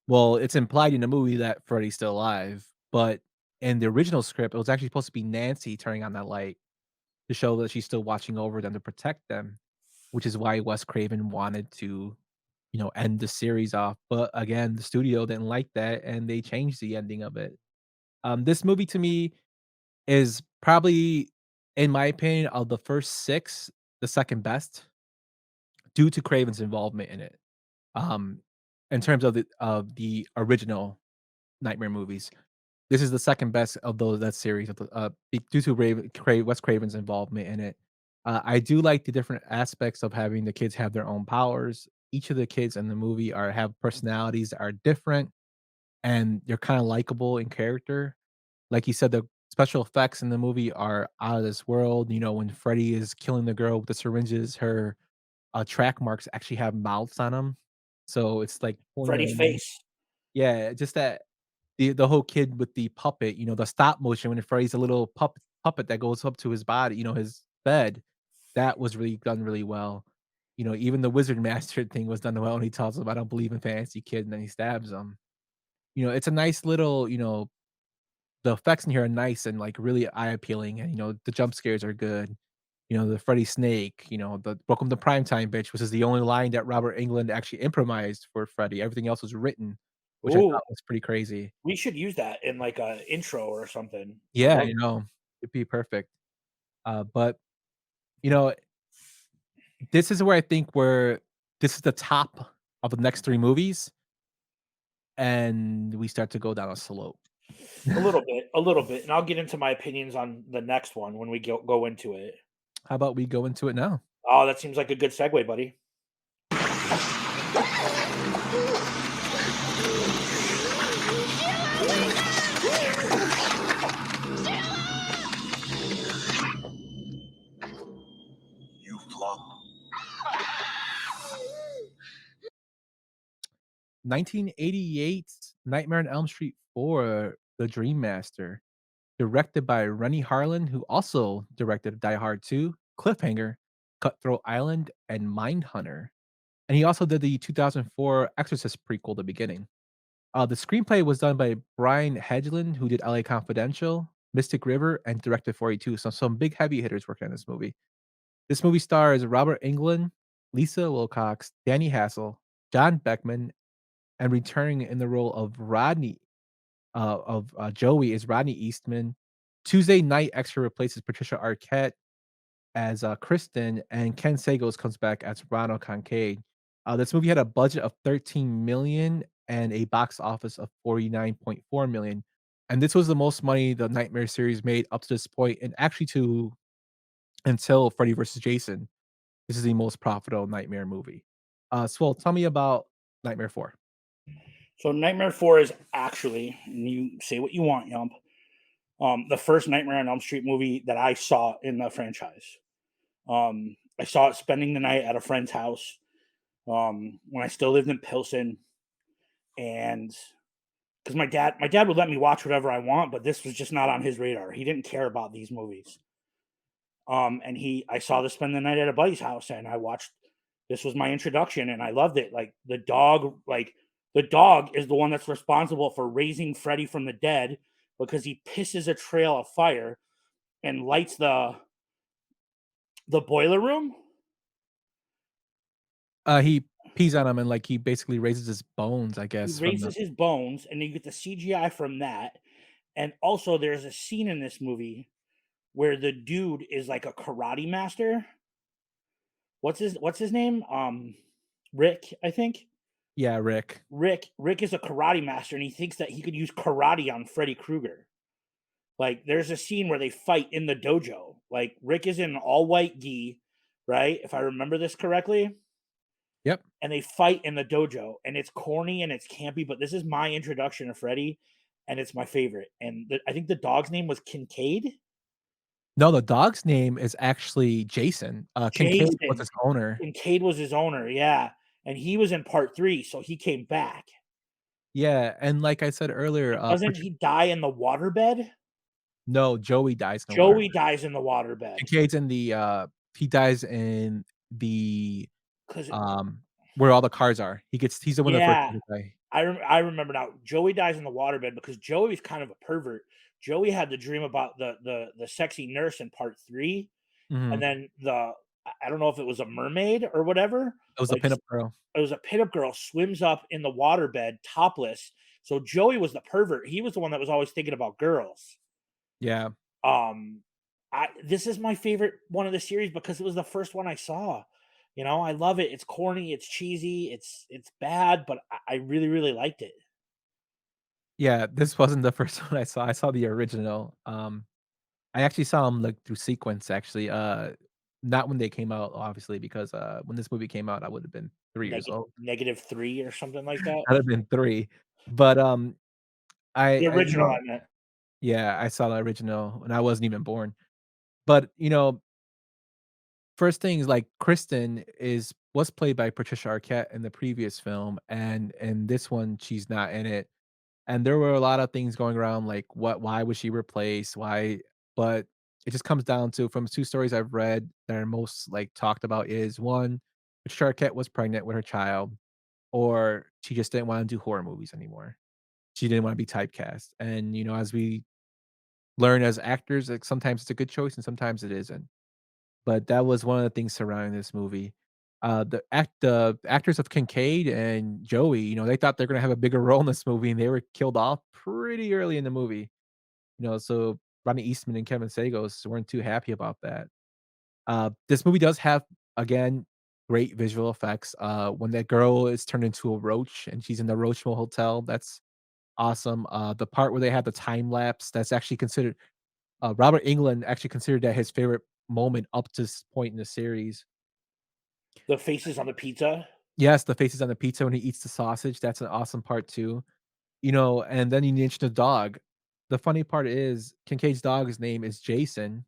Well, it's implied in the movie that Freddy's still alive, but in the original script, it was actually supposed to be Nancy turning on that light to show that she's still watching over them to protect them, which is why Wes Craven wanted to, end the series off. But again, the studio didn't like that, and they changed the ending of it. This movie to me is probably, in my opinion, of the first 6, the second best due to Craven's involvement in it. Um, in terms of the original Nightmare movies. This is the second best of that series due to Wes Craven's involvement in it. I do like the different aspects of having the kids have their own powers. Each of the kids in the movie have personalities that are different, and they're kinda likable in character. Like you said, the special effects in the movie are out of this world. When Freddy is killing the girl with the syringes, her, track marks actually have mouths on them, so it's like pulling her Freddy's in. face. Yeah, just that the whole kid with the puppet, the stop motion when Freddy's a little puppet that goes up to his body, his bed, that was really done really well. Even the wizard master thing was done well, and he tells him, "I don't believe in fantasy, kid," and then he stabs him. It's a nice little, the effects in here are nice and, like, really eye appealing, and, the jump scares are good. The Freddy snake, the "Welcome to Primetime, bitch," which is the only line that Robert Englund actually improvised for Freddy. Everything else was written, which I Ooh, thought was pretty crazy. we should use that in like a intro or something. I Yeah, love it. it'd be perfect. But, you know, this is where I think where this is the top of the next 3 movies, and we start to go down a slope. A little bit, and I'll get into my opinions on the next one when we go into it. How about we go into it now? Oh, that seems like a good segue, buddy. You flop. 1988's Nightmare on Elm Street 4: The Dream Master, directed by Renny Harlin, who also directed Die Hard 2, Cliffhanger, Cutthroat Island, and Mindhunter. And he also did the 2004 Exorcist prequel, The Beginning. The screenplay was done by Brian Hedlund, who did LA Confidential, Mystic River, and directed 42. So some big heavy hitters working on this movie. This movie stars Robert Englund, Lisa Wilcox, Danny Hassel, John Beckman, and returning in the role of Joey is Rodney Eastman. Tuesday Night Extra replaces Patricia Arquette as Kristen, and Ken Sagos comes back as Ronald Kincaid. This movie had a budget of 13 million and a box office of 49.4 million. And this was the most money the Nightmare series made up to this point, and actually to until Freddy vs. Jason. This is the most profitable Nightmare movie. Swell, tell me about Nightmare 4. So Nightmare 4 is actually, and you say what you want, Yump, the first Nightmare on Elm Street movie that I saw in the franchise. I saw it spending the night at a friend's house when I still lived in Pilsen, and because my dad would let me watch whatever I want, but this was just not on his radar. He didn't care about these movies. And I saw this spend the night at a buddy's house, and I watched. This was my introduction, and I loved it. The dog is the one that's responsible for raising Freddy from the dead because he pisses a trail of fire and lights the boiler room. He pees on him and, like, he basically raises his bones, I He guess, from the raises his bones, and you get the CGI from that. And also, there's a scene in this movie where the dude is like a karate master. What's his name? Rick, I think. Yeah, Rick. Rick is a karate master, and he thinks that he could use karate on Freddy Krueger. Like, there's a scene where they fight in the dojo. Like, Rick is in all white gi, right? If I remember this correctly. Yep. And they fight in the dojo, and it's corny and it's campy, but this is my introduction to Freddy, and it's my favorite. And I think the dog's name was Kincaid. No, the dog's name is actually Jason. Kincaid was Jason. his owner. Kincaid was his owner, yeah. And he was in part 3, so he came back. Yeah, and like I said earlier, Doesn't he die in the waterbed? no, Joey dies in the water. Joey dies in the waterbed. Kincaid's in he dies in the, 'Cause where all the cars are. He's the one that first yeah, to die. I remember now. Joey dies in the waterbed because Joey's kind of a pervert. Joey had the dream about the sexy nurse in part 3, and Mhm. then I don't know if it was a mermaid or whatever. It was a Like, pinup girl. it was a pinup girl swims up in the waterbed topless. So Joey was the pervert. He was the one that was always thinking about girls. Yeah. Um, this is my favorite one of the series because it was the first one I saw. I love it. It's corny, it's cheesy, it's bad, but I really, really liked it. Yeah, this wasn't the first one I saw. I saw the original. I actually saw them like through sequence actually. Not when they came out, obviously, because when this movie came out, I would have been 3 years old. Negative 3 or something like that? I'd have been 3. But The I original, I meant. yeah, I saw the original and I wasn't even born. But first thing is like Kristen was played by Patricia Arquette in the previous film, and in this one, she's not in it. And there were a lot of things going around like why was she replaced? Why but it just comes down to from 2 stories I've read that are most, like, talked about is 1, Patricia Arquette was pregnant with her child, or she just didn't wanna do horror movies anymore. She didn't wanna be typecast, and, as we learn as actors, like, sometimes it's a good choice and sometimes it isn't. But that was one of the things surrounding this movie. The actors of Kincaid and Joey, they thought they're gonna have a bigger role in this movie, and they were killed off pretty early in the movie. So Rodney Eastman and Kevin Sagos weren't too happy about that. This movie does have, again, great visual effects. When that girl is turned into a roach and she's in the Roachville Hotel, that's awesome. The part where they have the time lapse, that's actually considered Robert Englund actually considered that his favorite moment up to this point in the series. The faces on the pizza? Yes, the faces on the pizza when he eats the sausage, that's an awesome part too. And then you mentioned the dog. The funny part is Kincaid's dog's name is Jason,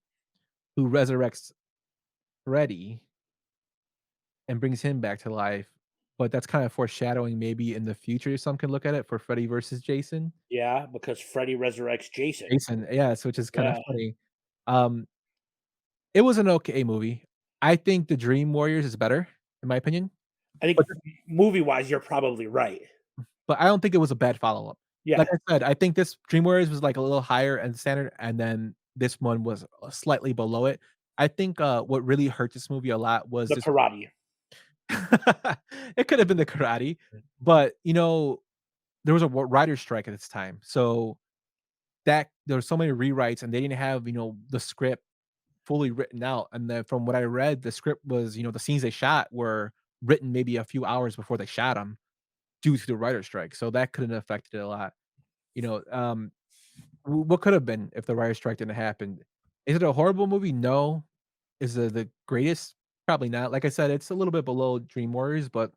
who resurrects Freddy and brings him back to life. But that's kind of foreshadowing maybe in the future, some can look at it for Freddy versus Jason. Yeah, because Freddy resurrects Jason. Jason, yes, which is kind of Yeah. funny. Um, it was an okay movie. I think The Dream Warriors is better, in my opinion. I think But movie-wise, you're probably right. But I don't think it was a bad follow-up. Like Yeah, I said, I think this Dream Warriors was, like, a little higher end standard, and then this one was, slightly below it. I think, what really hurt this movie a lot was the this karate. it could have been the karate, but, there was a writer's strike at this time, so that there were so many rewrites, and they didn't have, the script fully written out, and then from what I read, the script was the scenes they shot were written maybe a few hours before they shot them due to the writer's strike, so that could have affected it a lot. You know, um, what could have been if the writer's strike didn't happen? Is it a horrible movie? No. Is it the greatest? Probably not. Like I said, it's a little bit below Dream Warriors, but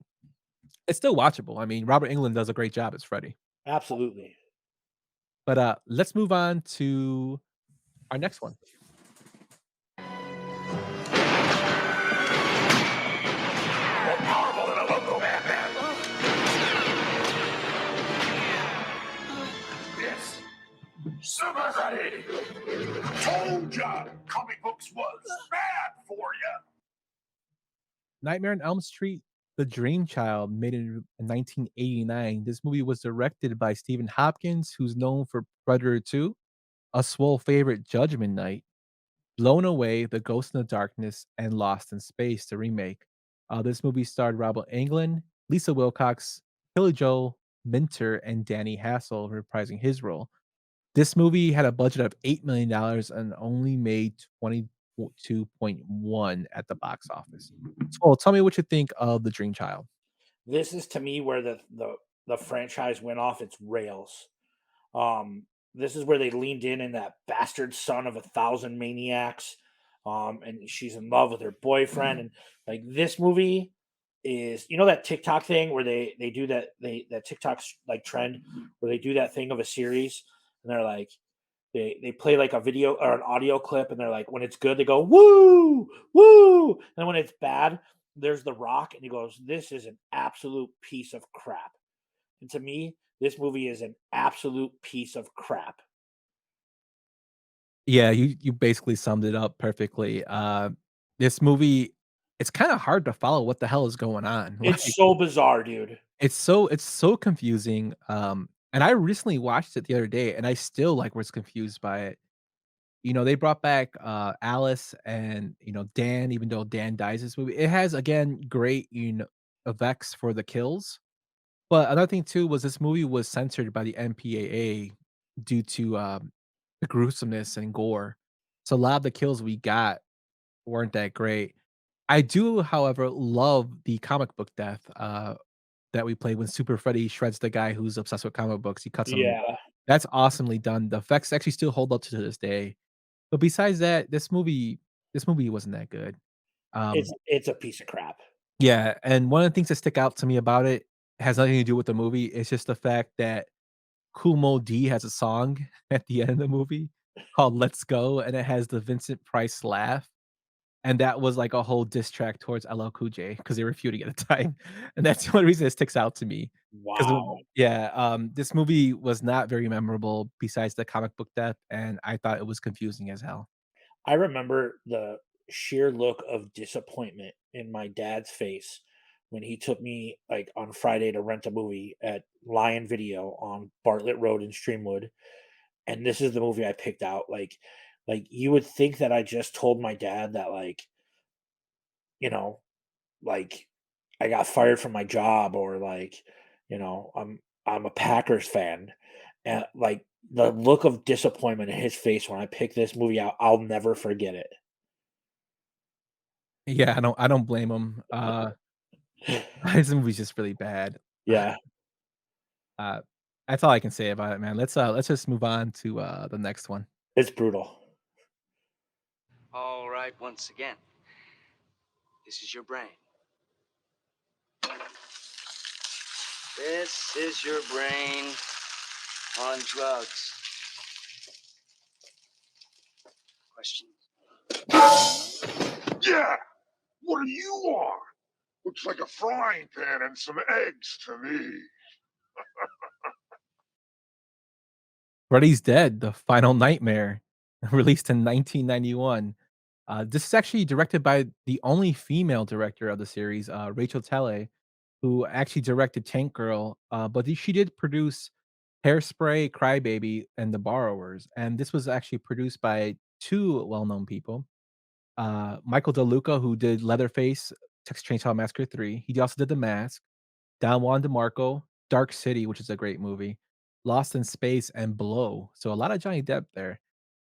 it's still watchable. I mean, Robert Englund does a great job as Freddy. Absolutely. But, let's move on to our next one. More powerful than a loco madman. Yes. Super Freddy. Told ya, comic books was bad for ya. Nightmare on Elm Street: The Dream Child, made in 1989. This movie was directed by Stephen Hopkins, who's known for Predator 2, a swole favorite, Judgment Night, Blown Away, The Ghost in the Darkness, and Lost in Space, the remake. This movie starred Robert Englund, Lisa Wilcox, Billy Joel, Minter, and Danny Hassel reprising his role. This movie had a budget of $8 million and only made 22.1 at the box office. So, tell me what you think of The Dream Child. This is to me where the franchise went off its rails. This is where they leaned in that bastard son of a thousand maniacs. And she's in love with her boyfriend. And like this movie is, that TikTok thing where they do that TikTok's like trend where they do that thing of a series and they're like they play like a video or an audio clip and they're like when it's good they go woo woo and when it's bad there's the Rock and he goes this is an absolute piece of crap. And to me, this movie is an absolute piece of crap. Yeah, you basically summed it up perfectly. This movie, it's kinda hard to follow what the hell is going on. It's so bizarre, dude. It's so confusing, and I recently watched it the other day, and I still, like, was confused by it. They brought back, Alice and, Dan, even though Dan dies this movie. It has, again, great, effects for the kills, but another thing too was this movie was censored by the MPAA due to, the gruesomeness and gore. So a lot of the kills we got weren't that great. I do, however, love the comic book death. that we played when Super Freddy shreds the guy who's obsessed with comic books. He cuts him. Yeah, That's awesomely done. The effects actually still hold up to this day. But besides that, this movie wasn't that good. Um, it's a piece of crap. yeah, and one of the things that stick out to me about it has nothing to do with the movie. It's just the fact that Kumo D has a song at the end of the movie called "Let's Go," and it has the Vincent Price laugh, and that was like a whole diss track towards LL Cool J because they were feuding at the time, and that's the only reason it sticks out to me. Because Wow. yeah, this movie was not very memorable besides the comic book death, and I thought it was confusing as hell. I remember the sheer look of disappointment in my dad's face when he took me, like, on Friday to rent a movie at Lion Video on Bartlett Road in Streamwood, and this is the movie I picked out, you would think that I just told my dad that, you know, like, I got fired from my job or, I'm a Packers fan, and, the look of disappointment in his face when I picked this movie out, I'll never forget it. Yeah, I don't blame him. This movie's just really bad. Yeah. Uh, that's all I can say about it, man. Let's just move on to the next one. It's brutal. All right, once again, this is your brain. This is your brain on drugs. Question. Yeah! What are you on? Looks like a frying pan and some eggs to me. Freddy's Dead: The Final Nightmare, released in 1991. This is actually directed by the only female director of the series, Rachel Taylor, who actually directed Tank Girl, but she did produce Hairspray, Crybaby, and The Borrowers. And this was actually produced by two well-known people. Michael DeLuca, who did Leatherface, Texas Chainsaw Massacre 3. He also did The Mask. Don Juan DeMarco, Dark City, which is a great movie, Lost in Space, and Blow. So a lot of Johnny Depp there.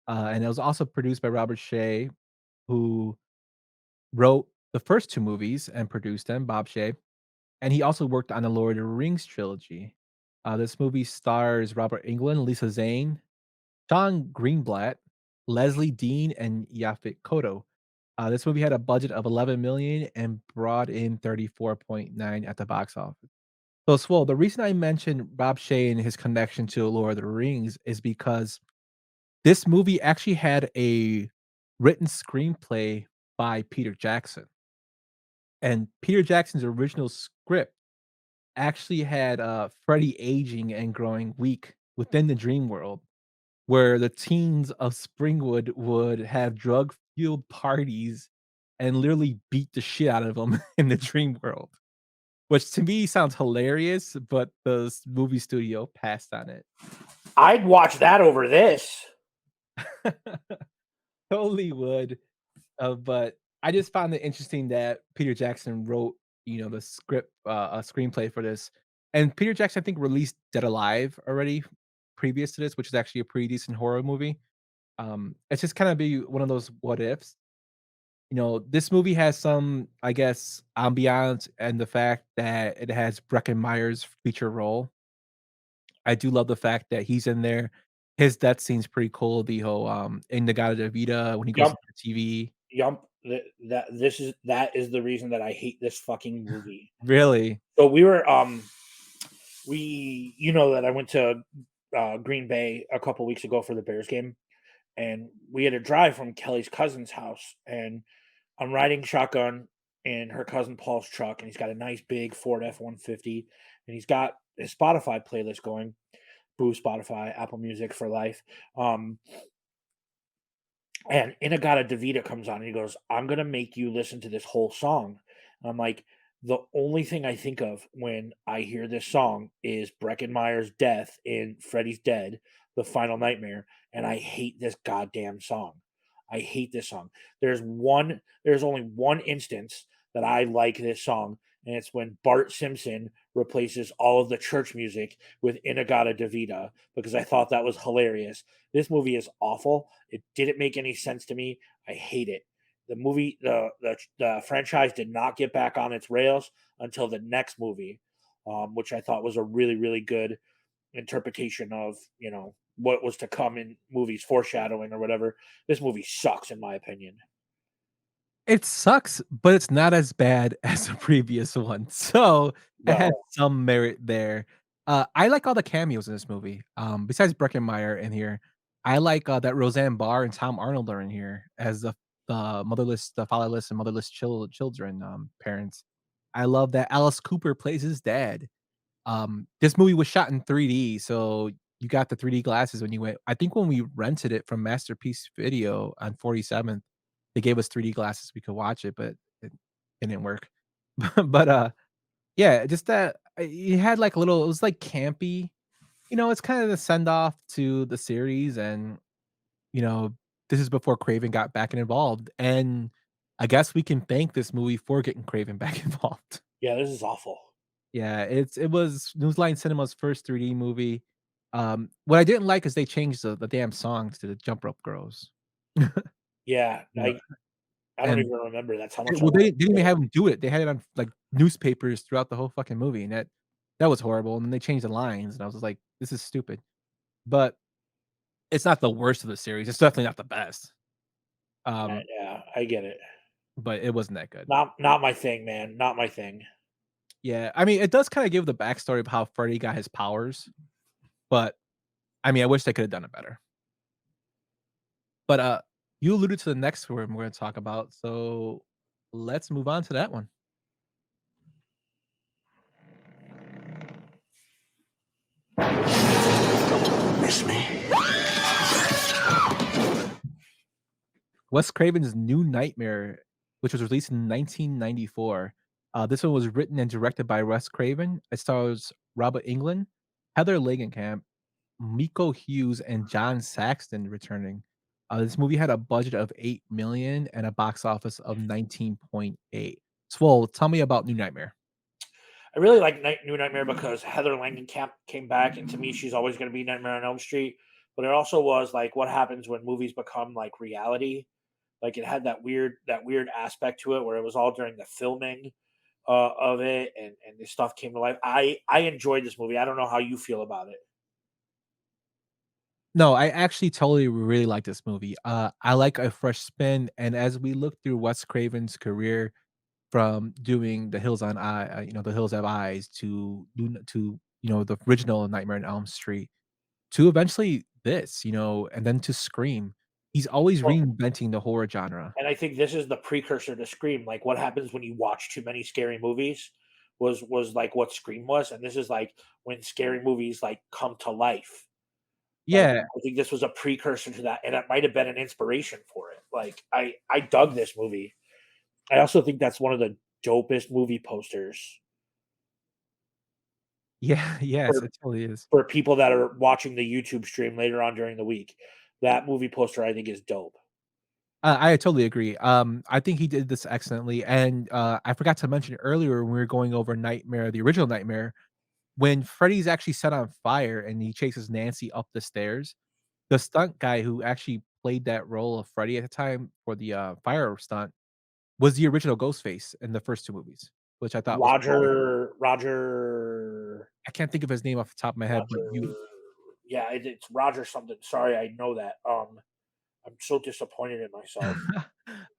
And it was also produced by Robert Shea, who wrote the first two movies and produced them, Bob Shea. And he also worked on the Lord of the Rings trilogy. This movie stars Robert Englund, Lisa Zane, Sean Greenblatt, Leslie Dean, and Yaphet Kotto. This movie had a budget of 11 million and brought in 34.9 at the box office. So, Swole, the reason I mentioned Bob Shea and his connection to Lord of the Rings is because this movie actually had a written screenplay by Peter Jackson. And Peter Jackson's original script actually had Freddy aging and growing weak within the dream world, where the teens of Springwood would have drug fueled parties and literally beat the shit out of them in the dream world. Which to me sounds hilarious, but the movie studio passed on it. I'd watch that over this. Totally would, but I just found it interesting that Peter Jackson wrote, the script, a screenplay for this, and Peter Jackson, I think, released Dead Alive already previous to this, which is actually a pretty decent horror movie. It's just kinda be one of those what ifs. This movie has some, I guess, ambiance and the fact that it has Breckin Meyer's feature role. I do love the fact that he's in there. His death scene's pretty cool, the whole, In-No-Gadda-Da-Vida when he goes Yump, into the TV. yump. That is the reason that I hate this fucking movie. Really? So you know that I went to Green Bay a couple weeks ago for the Bears game, and we had to drive from Kelly's cousin's house, and I'm riding shotgun in her cousin Paul's truck, and he's got a nice big Ford F-150, and he's got his Spotify playlist going. Boo Spotify, Apple Music for life. And Inagata Davida comes on and he goes, I'm gonna make you listen to this whole song. And I'm like, the only thing I think of when I hear this song is Breckenmeyer's death in Freddy's Dead, The Final Nightmare, and I hate this goddamn song. I hate this song. There's only one instance that I like this song, and it's when Bart Simpson replaces all of the church music with Inagata Davida because I thought that was hilarious. This movie is awful. It didn't make any sense to me. I hate it. The movie, the franchise did not get back on its rails until the next movie. which I thought was a really, really good interpretation of, what was to come in movies, foreshadowing or whatever. This movie sucks, in my opinion. It sucks, but it's not as bad as the previous one, so it has No. some merit there. I like all the cameos in this movie, besides Breckenmeyer in here. I like, that Roseanne Barr and Tom Arnold are in here as the fatherless and motherless children, parents. I love that Alice Cooper plays his dad. This movie was shot in 3D, so you got the 3D glasses when you went. I think when we rented it from Masterpiece Video on 47th, they gave us 3D glasses, we could watch it, but it didn't work. But, yeah, just that it had, like, a little it was, like, campy. It's kinda the send off to the series and, you know, this is before Craven got back involved, and I guess we can thank this movie for getting Craven back involved. Yeah, this is awful. Yeah, it was New Line Cinema's first 3D movie. What I didn't like is they changed the damn song to the Jump Rope Girls. Yeah, Yeah, I don't and even remember. That's how much I well, they wanted didn't to even do it. have them do it. They had it on, like, newspapers throughout the whole fucking movie, and that was horrible, and then they changed the lines, and I was just like, "This is stupid." But it's not the worst of the series, it's definitely not the best. Um, Yeah, I get it. but it wasn't that good. Not my thing, man. Not my thing. Yeah, I mean, it does kinda give the backstory of how Freddy got his powers, but, I mean, I wish they coulda done it better. But, you alluded to the next one we're gonna talk about, so let's move on to that one. Miss me? Wes Craven's New Nightmare, which was released in 1994. This one was written and directed by Wes Craven. It stars Robert Englund, Heather Langenkamp, Miko Hughes, and John Saxton returning. This movie had a budget of 8 million and a box office of 19.8. Swole, tell me about New Nightmare. I really like New Nightmare because Heather Langenkamp came back, and to me, she's always going to be Nightmare on Elm Street. But it also was like what happens when movies become like reality. Like it had that weird aspect to it where it was all during the filming of it, and this stuff came to life. I enjoyed this movie. I don't know how you feel about it. No, I actually totally really like this movie. I like a fresh spin, and as we look through Wes Craven's career, from doing The Hills on Eye, The Hills Have Eyes to the original Nightmare on Elm Street to eventually this, and then to Scream. He's always Well, reinventing the horror genre. and I think this is the precursor to Scream. Like what happens when you watch too many scary movies was like what Scream was, and this is like when scary movies like come to life. Like, Yeah, I think this was a precursor to that, and it might have been an inspiration for it. Like, I dug this movie. I also think that's one of the dopest movie posters yeah, yes, for it totally is. for people that are watching the YouTube stream later on during the week. That movie poster I think is dope. I totally agree. I think he did this excellently, and, I forgot to mention earlier when we were going over Nightmare, the original Nightmare, when Freddy's actually set on fire and he chases Nancy up the stairs, the stunt guy who actually played that role of Freddy at the time for the, fire stunt was the original Ghostface in the first 2 movies, which I thought was cool. Roger I can't think of his name off the top of my head, but Roger you yeah, it's Roger something. Sorry, I know that. I'm so disappointed in myself.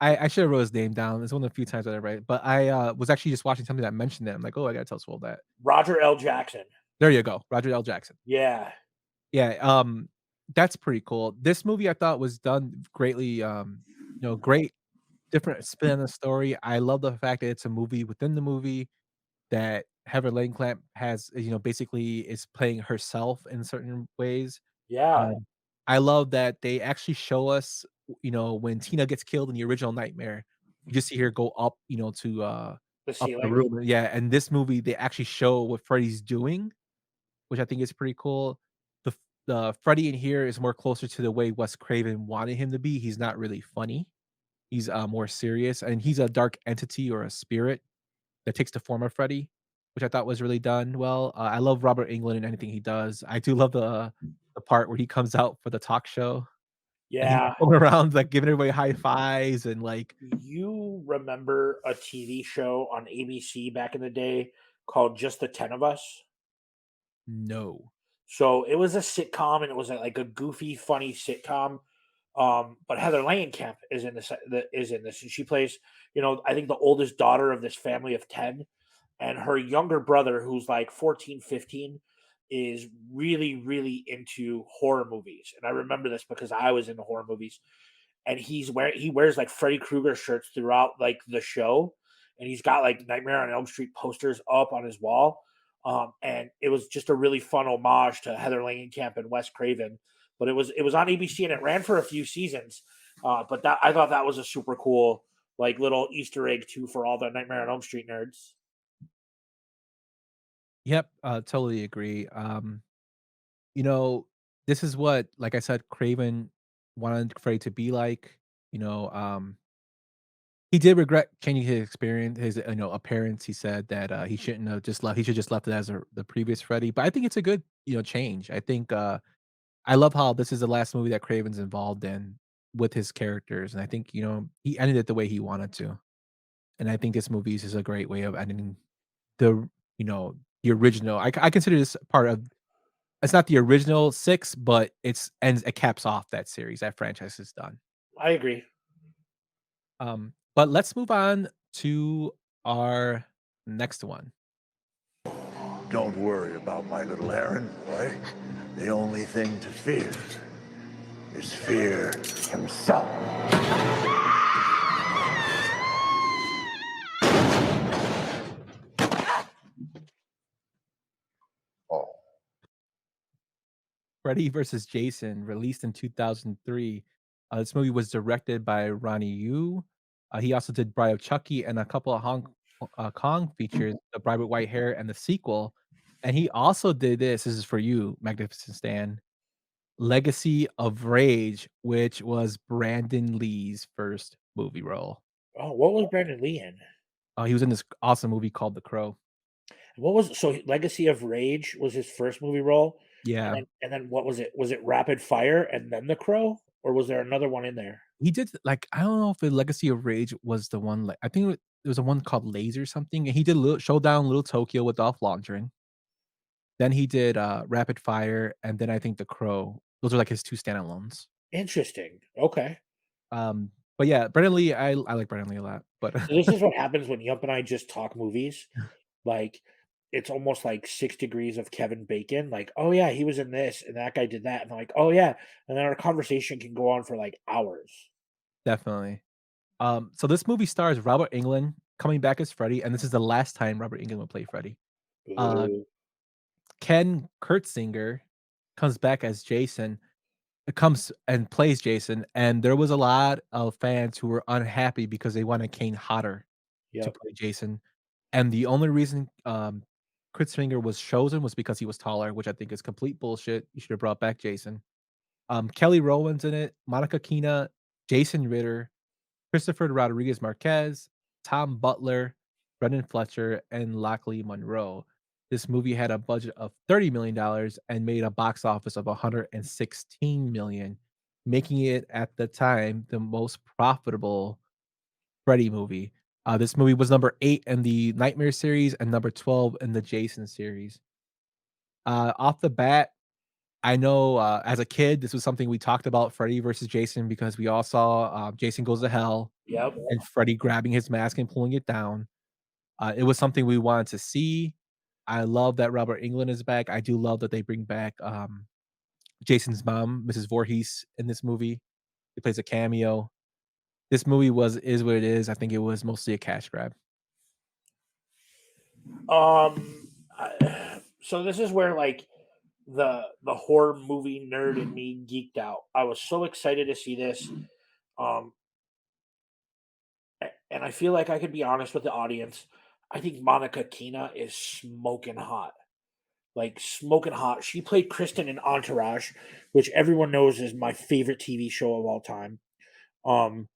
I should have wrote his name down. It's one of the few times that I write it, but I, was actually just watching something that mentioned that. I'm like, "Oh, I gotta tell Swole that." Roger L. Jackson. There you go, Roger L. Jackson. Yeah. Yeah, that's pretty cool. This movie I thought was done greatly, great different spin on the story. I love the fact that it's a movie within the movie, that Heather Langenkamp has, basically is playing herself in certain ways. Yeah. Um, I love that they actually show us, when Tina gets killed in the original Nightmare, you just see her go up, The up the ceiling. room. Yeah, and this movie, they actually show what Freddy's doing, which I think is pretty cool. The Freddy in here is more closer to the way Wes Craven wanted him to be. He's not really funny. He's, more serious, and he's a dark entity or a spirit that takes the form of Freddy, which I thought was really done well. I love Robert Englund in anything he does. I do love the part where he comes out for the talk show and he's Yeah. going around, like, giving everybody high fives and, like You remember a TV show on ABC back in the day called Just the 10 of Us? No. So it was a sitcom, and it was like a goofy, funny sitcom. But Heather Langenkamp is in this, and she plays, I think the oldest daughter of this family of 10, and her younger brother, who's like 14, 15, is really, really into horror movies. And I remember this because I was into horror movies. And he wears like Freddy Krueger shirts throughout like the show, and he's got like Nightmare on Elm Street posters up on his wall. And it was just a really fun homage to Heather Langenkamp and Wes Craven. But it was on ABC, and it ran for a few seasons. But that I thought that was a super cool like little Easter egg too for all the Nightmare on Elm Street nerds. Yep, totally agree. You know, this is what, like I said, Craven wanted Freddy to be like. You know, he did regret changing his experience, his appearance. He said that he shouldn't have just left. He should just left it as the previous Freddy. But I think it's a good change. I think I love how this is the last movie that Craven's involved in with his characters, and I think he ended it the way he wanted to. And I think this movie is just a great way of ending the the original. I consider this part of. It's not the original 6, but it caps off that series, that franchise is done. I agree. But let's move on to our next one. Don't worry about my little Aaron, boy. The only thing to fear is fear himself. Oh. Freddy versus Jason, released in 2003. This movie was directed by Ronnie Yu. He also did Bride of Chucky and a couple of Kong features, The Bride with White Hair and the sequel. And he also did this. This is for you, Magnificent Stan. Legacy of Rage, which was Brandon Lee's first movie role. Oh, what was Brandon Lee in? He was in this awesome movie called The Crow. What was so Legacy of Rage was his first movie role, Yeah, and then what was it? Was it Rapid Fire and then The Crow, or was there another one in there? he did like I don't know if the Legacy of Rage was the one. Like I think there was a one called Laser something, and he did Little Showdown, Little Tokyo with Dolph Lundgren. Then he did Rapid Fire, and then I think The Crow. Those are like his two standalones. Interesting. Okay. But yeah, Brandon Lee, I like Brandon Lee a lot. But So this is what happens when Yump and I just talk movies. Like it's almost like 6 degrees of Kevin Bacon. Like, oh yeah, he was in this, and that guy did that, and I'm like, oh yeah, and then our conversation can go on for like hours. definitely. So this movie stars Robert Englund coming back as Freddy, and this is the last time Robert Englund will play Freddy. Uh, Ooh. Ken Kurtzinger comes back as Jason, comes and plays Jason, and there was a lot of fans who were unhappy because they wanted Kane Hodder to Yep. play Jason, and the only reason, Kurtzinger was chosen was because he was taller, which I think is complete bullshit. You should have brought back Jason. Kelly Rowland's in it, Monica Keena, Jason Ritter, Christopher Rodriguez Marquez, Tom Butler, Brendan Fletcher, and Lockley Monroe. This movie had a budget of $30 million and made a box office of 116 million, making it at the time the most profitable Freddy movie. This movie was number 8 in the Nightmare series and number 12 in the Jason series. Off the bat, I know, as a kid, this was something we talked about Freddy versus Jason because we all saw, Jason Goes to Hell Yep. and Freddy grabbing his mask and pulling it down. It was something we wanted to see. I love that Robert Englund is back. I do love that they bring back, Jason's mom, Mrs. Voorhees, in this movie. He plays a cameo. This movie is what it is. I think it was mostly a cash grab. So this is where like the horror movie nerd in me geeked out. I was so excited to see this. Um, and I feel like I could be honest with the audience. I think Monica Keena is smoking hot. Like smoking hot. She played Kristen in Entourage, which everyone knows is my favorite TV show of all time. Um,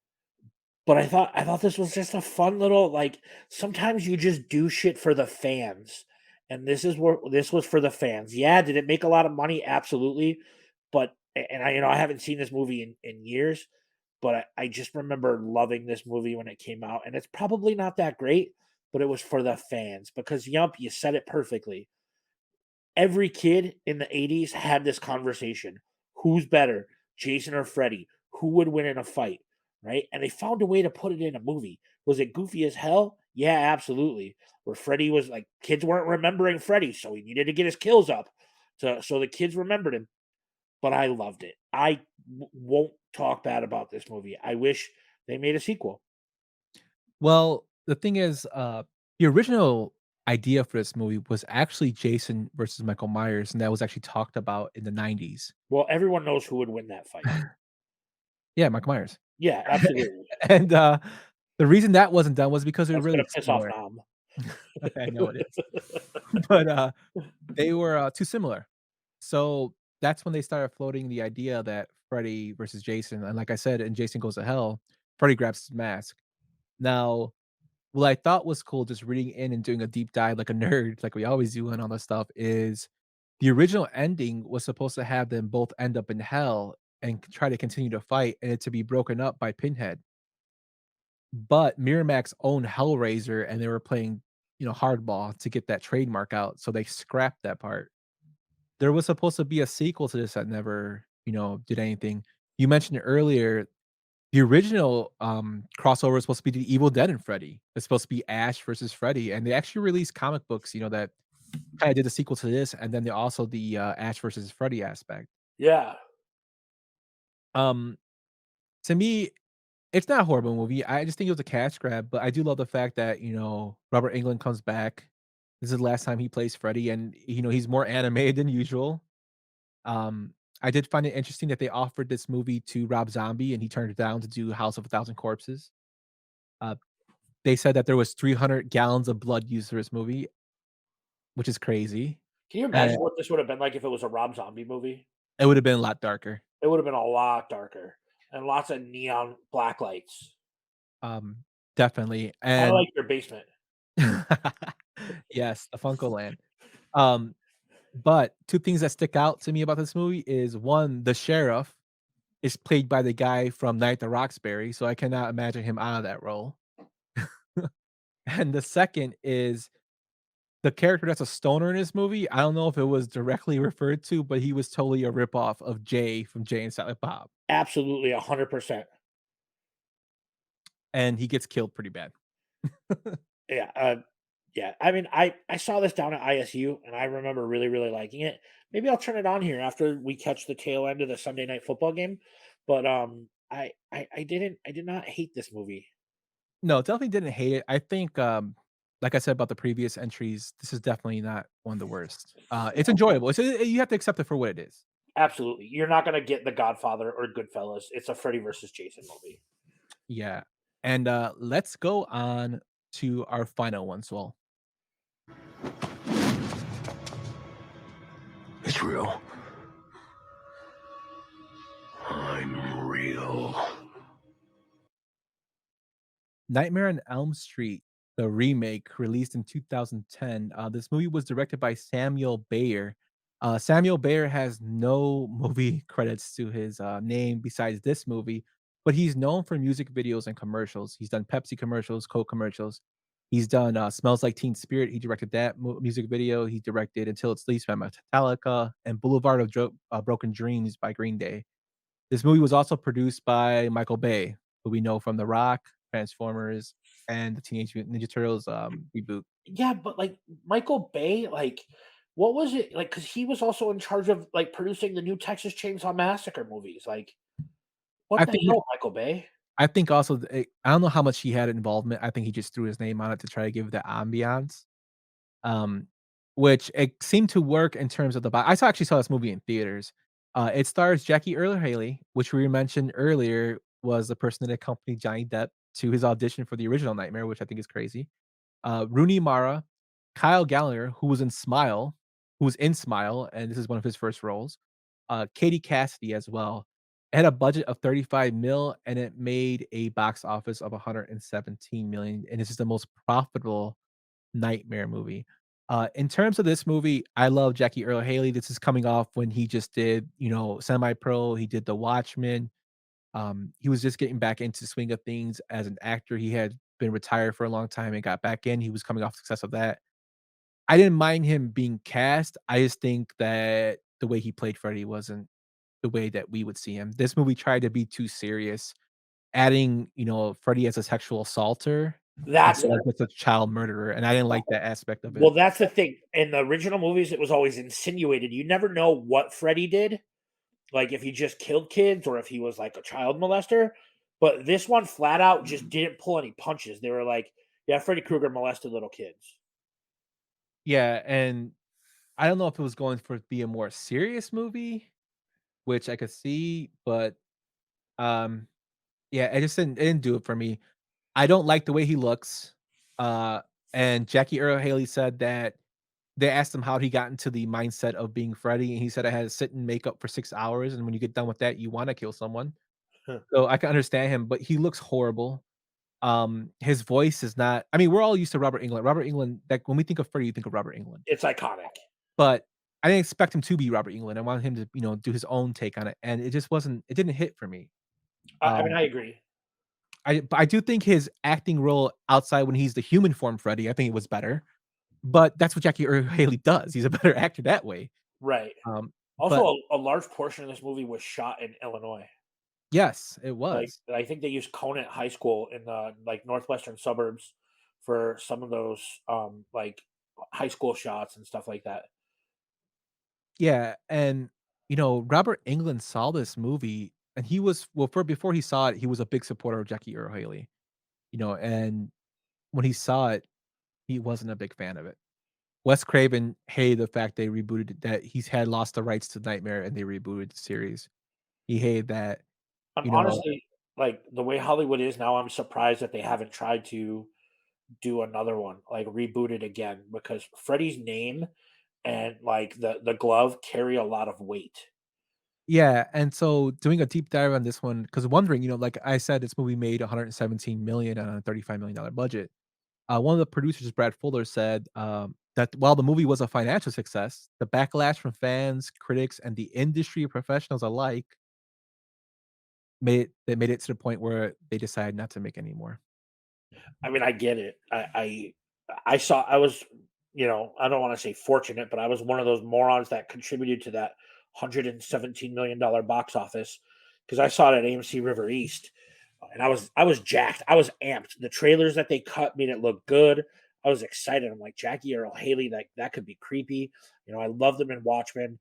but I thought this was just a fun little like sometimes you just do shit for the fans. And this was for the fans. Yeah, did it make a lot of money? Absolutely. But and I haven't seen this movie in years, but I just remember loving this movie when it came out. And it's probably not that great, but it was for the fans because Yump, you said it perfectly. Every kid in the 80s had this conversation. Who's better, Jason or Freddy? Who would win in a fight? Right? And they found a way to put it in a movie. Was it goofy as hell? Yeah, absolutely. Where Freddy was like, kids weren't remembering Freddy, so he needed to get his kills up. So the kids remembered him. But I loved it. Won't talk bad about this movie. I wish they made a sequel. Well, the thing is, the original idea for this movie was actually Jason versus Michael Myers, and that was actually talked about in the 90s. Well, everyone knows who would win that fight. Yeah, Michael Myers. Yeah, absolutely. And, the reason that wasn't done was because they were That's gonna really piss off similar. Nam. I know it is. But, they were, too similar. So, that's when they started floating the idea that Freddy versus Jason, and like I said, in Jason Goes to Hell, Freddy grabs his mask. Now, what I thought was cool, just reading in and doing a deep dive like a nerd, like we always do on all this stuff, is the original ending was supposed to have them both end up in hell and try to continue to fight, and it to be broken up by Pinhead. But Miramax owned Hellraiser, and they were playing, hardball to get that trademark out, so they scrapped that part. There was supposed to be a sequel to this that never, did anything. You mentioned earlier the original, crossover is supposed to be the Evil Dead and Freddy. It's supposed to be Ash versus Freddy, and they actually released comic books, that kinda did the sequel to this, and then they also the, Ash versus Freddy aspect. Yeah. Um, to me, it's not a horrible movie. I just think it was a cash grab, but I do love the fact that, Robert Englund comes back. This is the last time he plays Freddy, and, he's more animated than usual. I did find it interesting that they offered this movie to Rob Zombie, and he turned it down to do House of a Thousand Corpses. Uh, they said that there was 300 gallons of blood used for this movie, which is crazy. Can you And imagine what this would have been like if it was a Rob Zombie movie? it would have been a lot darker. It would have been a lot darker and lots of neon black lights. Um, definitely. Kinda And like your basement. yes, the Funko Land. Um, but 2 things that stick out to me about this movie is, 1, the sheriff is played by the guy from Night at the Roxbury, so I cannot imagine him out of that role. And the second is the character that's a stoner in this movie, I don't know if it was directly referred to, but he was totally a ripoff of Jay from Jay and Silent Bob, Absolutely, 100%. and he gets killed pretty bad. Yeah, yeah. I mean, I saw this down at ISU, and I remember really, really liking it. Maybe I'll turn it on here after we catch the tail end of the Sunday night football game. But I did not hate this movie. No, definitely didn't hate it. I think, like I said about the previous entries, this is definitely not one of the worst. It's enjoyable. You have to accept it for what it is. Absolutely, you're not gonna get The Godfather or Goodfellas. It's a Freddy versus Jason movie. Yeah. And, let's go on to our final one, Swell. It's real. I'm real. Nightmare on Elm Street, the remake, released in 2010. This movie was directed by Samuel Bayer. Samuel Bayer has no movie credits to his name besides this movie, but he's known for music videos and commercials. He's done Pepsi commercials, Coke commercials. He's done "Smells Like Teen Spirit." He directed that music video. He directed "Until It Sleeps" by Metallica and "Boulevard of Broken Dreams" by Green Day. This movie was also produced by Michael Bay, who we know from The Rock, Transformers, and the Teenage Mutant Ninja Turtles, reboot. Yeah, but, like, Michael Bay, like, what was it like? Because he was also in charge of, like, producing the new Texas Chainsaw Massacre movies, like, what I the think hell, Michael Bay? I think also I don't know how much he had involvement. I think he just threw his name on it to try to give it the ambiance, um, which it seemed to work in terms of actually saw this movie in theaters. It stars Jackie Earle Haley, which we mentioned earlier was the person that accompanied Johnny Depp to his audition for the original Nightmare, which I think is crazy. Rooney Mara, Kyle Gallagher, who was in Smile, and this is one of his first roles. Katie Cassidy as well. It had a budget of 35 mil, and it made a box office of 117 million, and this is the most profitable Nightmare movie. In terms of this movie, I love Jackie Earle Haley. This is coming off when he just did, Semi-Pro. He did The Watchmen. He was just getting back into the swing of things as an actor. He had been retired for a long time and got back in. He was coming off success of that. I didn't mind him being cast. I just think that the way he played Freddy wasn't the way that we would see him. This movie tried to be too serious, adding, Freddy as a sexual assaulter That's instead of just a child murderer, and I didn't like that aspect of it. Well, that's the thing. In the original movies, it was always insinuated. You never know what Freddy did, like if he just killed kids or if he was like a child molester. But this one flat out just didn't pull any punches. They were like, yeah, Freddy Krueger molested little kids. Yeah, and I don't know if it was going for it to be a more serious movie, which I could see, but, um, yeah, it didn't do it for me. I don't like the way he looks, uh, and Jackie Earle Haley said that they asked him how he got into the mindset of being Freddy, and he said, "I had to sit in makeup for 6 hours, and when you get done with that, you wanna kill someone." So, I can understand him, but he looks horrible. His voice is not I mean, we're all used to Robert Englund. Robert Englund, like, when we think of Freddy, you think of Robert Englund. It's iconic. But I didn't expect him to be Robert Englund. I wanted him to, do his own take on it, and it didn't hit for me. I mean, Um, I agree. but I do think his acting role outside when he's the human form Freddy, I think it was better, but that's what Jackie Earle Haley does. He's a better actor that way. Right. Um, Also, but a large portion of this movie was shot in Illinois. yes, it Like, was. I think they used Conant High School in the like northwestern suburbs for some of those like high school shots and stuff like that. Yeah, and, Robert Englund saw this movie, and he was well, for before he saw it, he was a big supporter of Jackie Earle Haley, and when he saw it, he wasn't a big fan of it. Wes Craven hated the fact they rebooted it, that he's had lost the rights to Nightmare and they rebooted the series. He hated that, I'm you know honestly like the way Hollywood is now, I'm surprised that they haven't tried to do another one, like reboot it again, because Freddy's name and like the glove carry a lot of weight. Yeah, and so doing a deep dive on this one, because wondering, like I said, this movie made 117 million on a $35 million budget. One of the producers, Brad Fuller, said, that while the movie was a financial success, the backlash from fans, critics, and the industry professionals alike made it to the point where they decided not to make any more. I mean, I get it. I saw I was, I don't want to say fortunate, but I was one of those morons that contributed to that $117 million box office because I saw it at AMC River East, and I was jacked. I was amped. The trailers that they cut made it look good. I was excited. I'm like Jackie Earle Haley, that could be creepy. I loved him in Watchmen.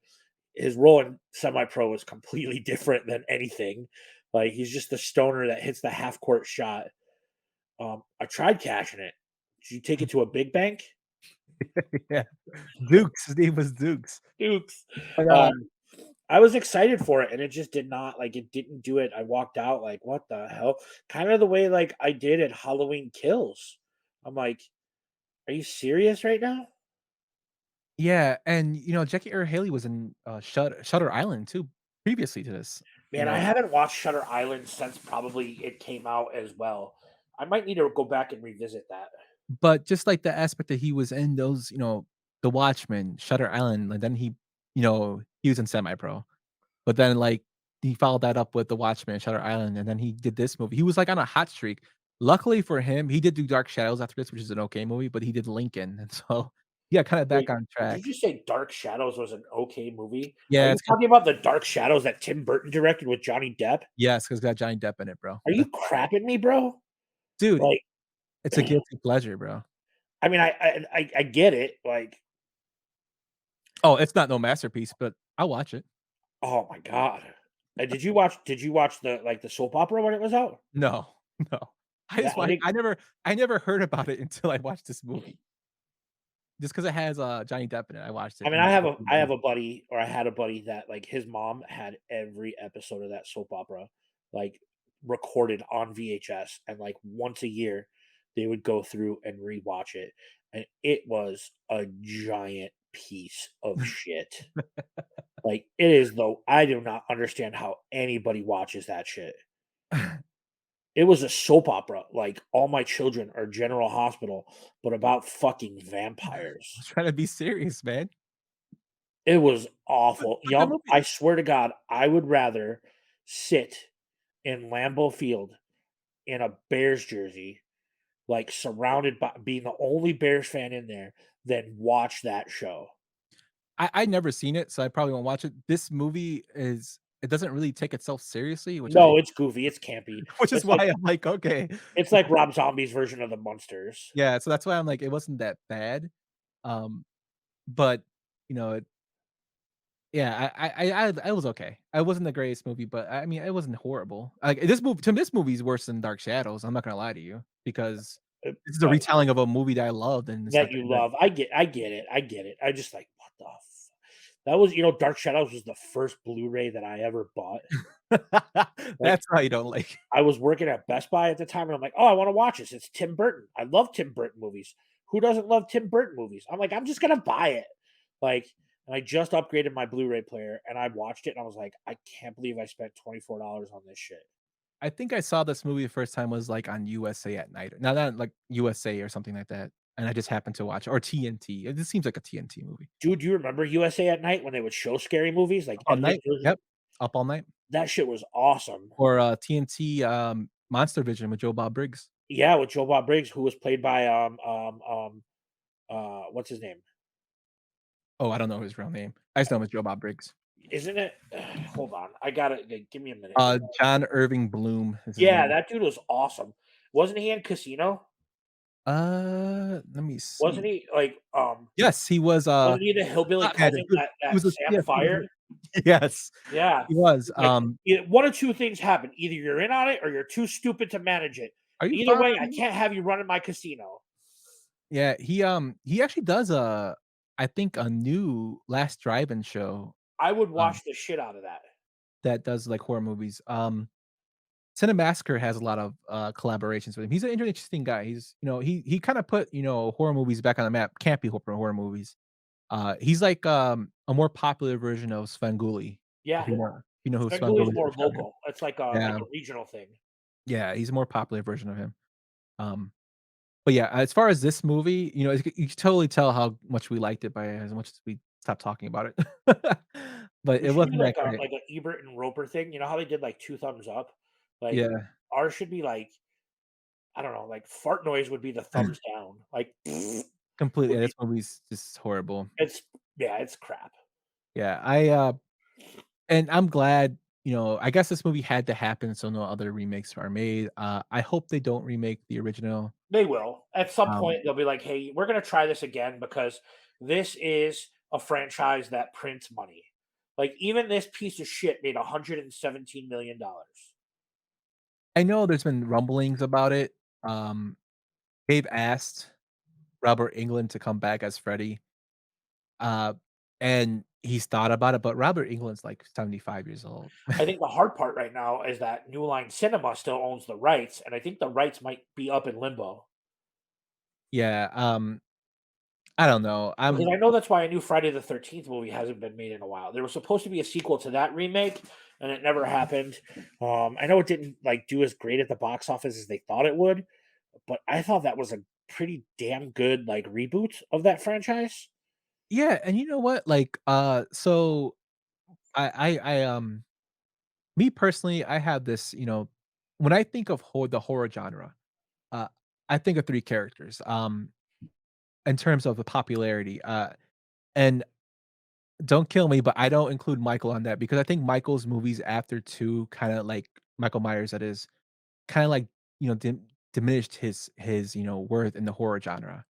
His role in Semi Pro was completely different than anything. Like he's just the stoner that hits the half court shot. I tried cashing it. Did you take it to a big bank? Yeah, Dukes. His name was Dukes. Dukes. But, I was excited for it, and it just did not like it didn't do it. I walked out like, what the hell? Kind of the way like I did at Halloween Kills. I'm like, are you serious right now? yeah, and, Jackie Earle Haley was in, Shutter Island too, previously to this, you Man, I know? haven't watched Shutter Island since probably it came out as well. I might need to go back and revisit that. But just like the aspect that he was in those, The Watchmen, Shutter Island, and then he was in Semi-Pro. But then, like, he followed that up with The Watchmen, Shutter Island, and then he did this movie. He was, like, on a hot streak. Luckily for him, he did do Dark Shadows after this, which is an okay movie, but he did Lincoln, and so, yeah, kinda back Wait, on did you track. just say Dark Shadows was an okay movie? Are Yeah, you it's 'cause talking about the Dark Shadows that Tim Burton directed with Johnny Depp? yes, 'cause it's got Johnny Depp in it, bro. Are you crapping me, bro? Dude, Like, it's a guilty pleasure, bro. I mean, I get it. Like, Oh, it's not no masterpiece, but I'll watch it. oh my god. Did you watch the soap opera when it was out? No, no. I Yeah, just watched I never heard about it until I watched this movie. Just 'cause it has, Johnny Depp in it, I watched I it, mean, and I it's have a fucking I have good. a buddy, or I had a buddy that like his mom had every episode of that soap opera like recorded on VHS, and like once a year they would go through and rewatch it, and it was a giant piece of shit. Like it is though. I do not understand how anybody watches that shit. It was a soap opera, like All My Children or General Hospital, but about fucking I vampires. was trying to be serious, man. It was But awful. but that Yup, movie I swear to God, I would rather sit in Lambeau Field in a Bears jersey like surrounded by being the only Bears fan in there, then watch that show. I never seen it, so I probably won't watch it. This movie is it doesn't really take itself seriously, which I No, it's goofy, it's campy. which is It's why I'm like, okay. it's like Rob Zombie's version of the Munsters. Yeah, so that's why I'm like, it wasn't that bad. But, you know, yeah, I was okay. I wasn't the greatest movie, but I mean, it wasn't horrible. Like this movie is worse than Dark Shadows. I'm not gonna lie to you because this is a Right, retelling of a movie that I loved, and it's not that that you good. love. I get it. I just like, what the that was, Dark Shadows was the first Blu-ray that I ever bought. Like, That's why you don't like. I was working at Best Buy at the time, and I'm like, "Oh, I wanna watch this. It's Tim Burton." I love Tim Burton movies. Who doesn't love Tim Burton movies? I'm like, "I'm just gonna buy it." Like, and I just upgraded my Blu-ray player, and I watched it, and I was like, "I can't believe I spent $24 on this shit." I think I saw this movie the first time was like on USA at night. Now not like USA or something like that, and I just happened to watch or TNT. It just seems like a TNT movie. Dude, do you remember USA at Night when they would show scary movies, like Up All edited Night. version? Yep. Up All Night. That shit was awesome. Or, TNT, Monster Vision with Joe Bob Briggs. Yeah, with Joe Bob Briggs, who was played by, what's his name? Oh, I don't know his real name. I just know him as Joe Bob Briggs. Isn't it? Hold on, I gotta give me a minute. John Irving Bloom is his Yeah, name. that dude was awesome. Wasn't he in Casino? Let me Wasn't see. he like, Yes, he was, wasn't he the hillbilly Stockhead. cousin He that was a Sam yes, he was fired? a yes, Yeah. he was, Like, one of 2 things happen. Either you're in on it or you're too stupid to manage it. are you Either way, following I me? can't have you running my casino. Yeah, he actually does I think a new Last Drive-In show, I would um, watch the shit out of that. that does, like, horror movies. Cinemassacre has a lot of, collaborations with him. He's an interesting guy. He kinda put, horror movies back on the map, campy horror movies. He's like, a more popular version of Svengoolie, if Yeah. you know who Svengoolie is Svengoolie more is from here. local. It's like Yeah, a regional thing. yeah, he's a more popular version of him. Um, but yeah, as far as this movie, you can totally tell how much we liked it by as much as we stopped talking about it. But We it should do wasn't that great. like a Ebert and Roper thing. You know how they did like 2 thumbs up? Like, Yeah, ours should be like, I don't know, like fart noise would be the thumbs down. Like, completely. would Yeah, be this movie's just horrible. it's yeah, it's crap. Yeah, and I'm glad, I guess this movie had to happen so no other remakes are made. I hope they don't remake the original. They will. At some Um, point, they'll be like, "Hey, we're gonna try this again because this is a franchise that prints money." Like, even this piece of shit made $117 million. I know there's been rumblings about it. Um, they've asked Robert Englund to come back as Freddy, uh, and he's thought about it, but Robert Englund's like 75 years old. I think the hard part right now is that New Line Cinema still owns the rights, and I think the rights might be up in limbo. Yeah, I don't know. Because I know that's why a new Friday the 13th movie hasn't been made in a while. There was supposed to be a sequel to that remake, and it never happened. I know it didn't like do as great at the box office as they thought it would, but I thought that was a pretty damn good like reboot of that franchise. Yeah, and you know what? Like, so I me personally, I have this, when I think of the horror genre, uh, I think of 3 characters, in terms of the popularity, and don't kill me, but I don't include Michael on that because I think Michael's movies after 2 kinda like Michael Myers that is, kinda like, diminished his, worth in the horror genre.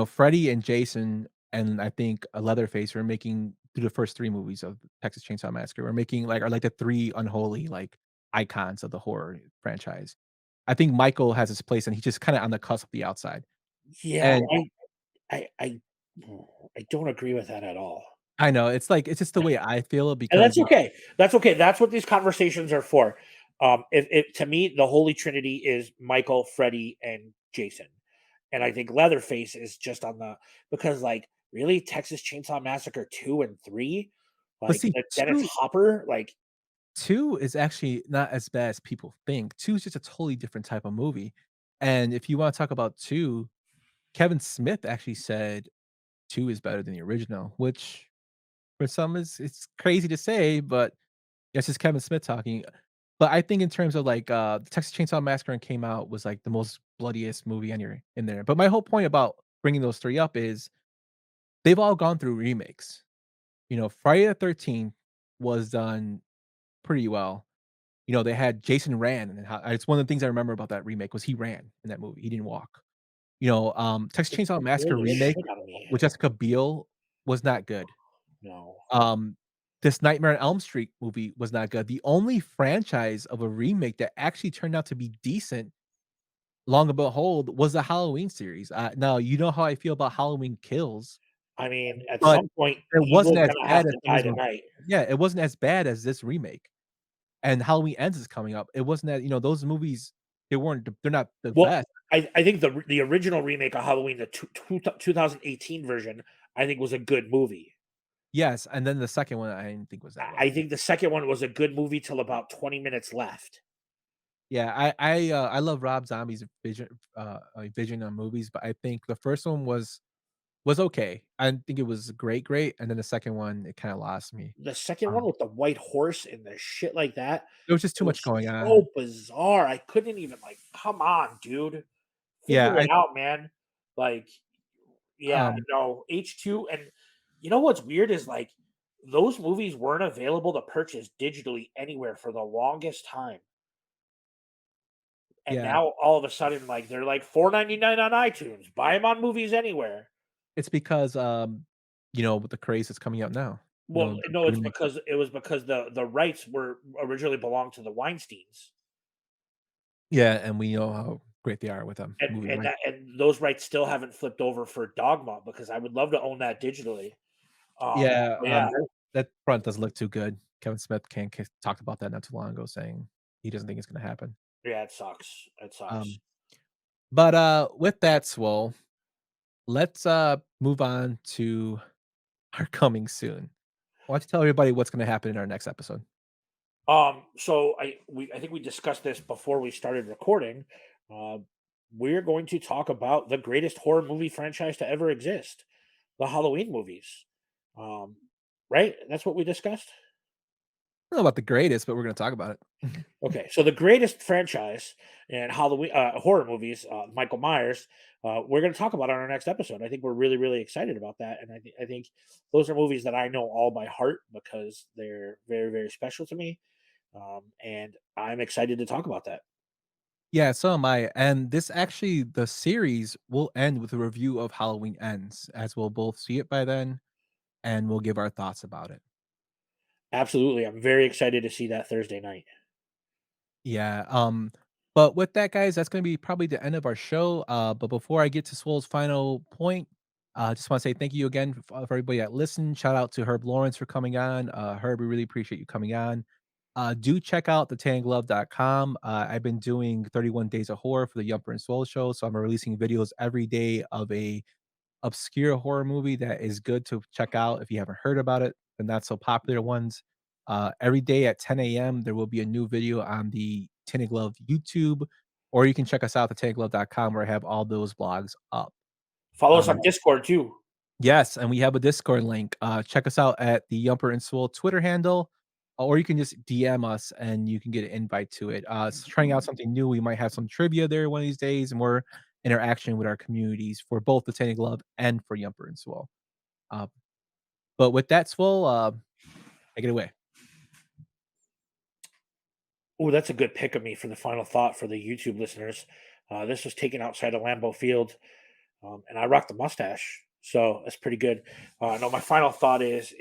Freddy and Jason and I think, Leatherface were making through the first 3 movies of Texas Chainsaw Massacre, were making like are like the 3 unholy, like, icons of the horror franchise. I think Michael has his place, and he's just kinda on the cusp of the outside. Yeah, And I I don't agree with that at all. I know, it's just the way I feel And because, that's okay. That's okay. That's what these conversations are for. If to me, the holy trinity is Michael, Freddy, and Jason. And I think Leatherface is just on the because like really Texas Chainsaw Massacre 2 and 3, but like see, Dennis 2 Hopper, like 2 is actually not as bad as people think. 2 is just a totally different type of movie, and if you wanna talk about 2, Kevin Smith actually said 2 is better than the original, which for some is it's crazy to say, but that's just Kevin Smith talking. But I think in terms of like the Texas Chainsaw Massacre and came out was like the most bloodiest movie in there. But my whole point about bringing those three up is they've all gone through remakes. You know, Friday the 13th was done pretty well. You know, they had Jason ran, and how it's one of the things I remember about that remake was he ran in that movie. He didn't walk. You know, Texas It Chainsaw scared Massacre the remake shit out of me. with Jessica Biel was not good. No. This Nightmare on Elm Street movie was not good. The only franchise of a remake that actually turned out to be decent, long and behold, was the Halloween series. Now you know how I feel about Halloween Kills, I mean, at but some point, it wasn't evil's as gonna have bad as to the die original. tonight. Yeah, it wasn't as bad as this remake. And Halloween Ends is coming up. It wasn't that, those movies, they're not the Well, best. I think the original remake of Halloween, the 2018 version, I think was a good movie. Yes, and then the second one I didn't think was that well. I think the second one was a good movie till about 20 minutes left. Yeah, I love Rob Zombie's vision on movies, but I think the first one was okay. I didn't think it was great, and then the second one, it kinda lost me. The second one Um, with the white horse and the shit like that, there was just it too much was going on. so bizarre. I couldn't even come on, dude. Yeah, Figure it out, man. Like, yeah, um no, H2 and you know what's weird is those movies weren't available to purchase digitally anywhere for the longest time. And yeah, now all of a sudden, they're like $4.99 on iTunes. Buy them on Movies Anywhere. it's because, with the craze that's coming out now, Well, no, the it's remakes. because the rights were originally belonged to the Weinsteins. Yeah, and we know how great they are with them And movie and rights. that and those rights still haven't flipped over for Dogma because I would love to own that digitally. Yeah, But yeah, that front doesn't look too good. Kevin Smith talked about that not too long ago, saying he doesn't think it's gonna happen. yeah, it sucks. It sucks. Um, but, with that, Swole, let's, move on to our coming soon. Why don't you tell everybody what's gonna happen in our next episode? So I think we discussed this before we started recording. Uh, we're going to talk about the greatest horror movie franchise to ever exist, the Halloween movies. Um, right? That's what we discussed. I don't know about the greatest, but we're gonna talk about it. Okay, so the greatest franchise in Halloween horror movies, Michael Myers. We're going to talk about on our next episode. I think we're really, really excited about that, and I think those are movies that I know all by heart because they're very, very special to me, and I'm excited to talk about that. Yeah, so am I, and the series will end with a review of Halloween Ends, as we'll both see it by then, and we'll give our thoughts about it. Absolutely, I'm very excited to see that Thursday night. Yeah, but with that, guys, that's gonna be probably the end of our show. But before I get to Swole's final point, I just want to say thank you again for everybody that listened. Shout out to Herb Lawrence for coming on. Herb, we really appreciate you coming on. Do check out thetangglove.com. I've been doing 31 Days of Horror for the Yumper and Svo show, so I'm releasing videos every day of a obscure horror movie that is good to check out if you haven't heard about it, the not so popular ones. Every day at 10 a.m., there will be a new video on the Tinted Glove YouTube, or you can check us out at thetangglove.com where I have all those blogs up. Follow us Um, on Discord too. yes, and we have a Discord link. Check us out at the Yumper and Svo Twitter handle, or you can just DM us and you can get an invite to it. It's trying out something new. We might have some trivia there one of these days and more interaction with our communities for both the Tinted Glove and for Yumper and Svo. Uh, but with that, Swole, take it away. Oh, that's a good pick of me for the final thought for the YouTube listeners. This was taken outside of Lambeau Field, and I rocked the mustache, so that's pretty good. No, my final thought is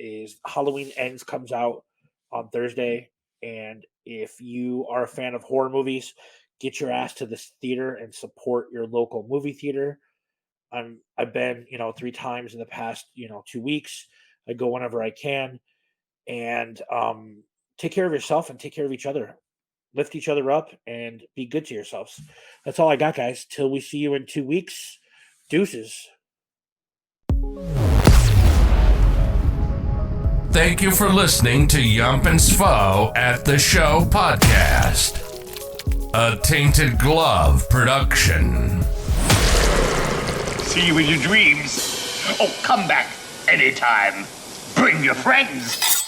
Halloween Ends comes out on Thursday, and if you are a fan of horror movies, get your ass to this theater and support your local movie theater. I've been 3 times in the past 2 weeks. I go whenever I can, and take care of yourself and take care of each other. Lift each other up and be good to yourselves. That's all I got, guys. Till we see you in 2 weeks. Deuces. Thank you for listening to Yump and Svo at the Show podcast, a Tainted Glove production. See you in your dreams. Oh, come back anytime. Bring your friends.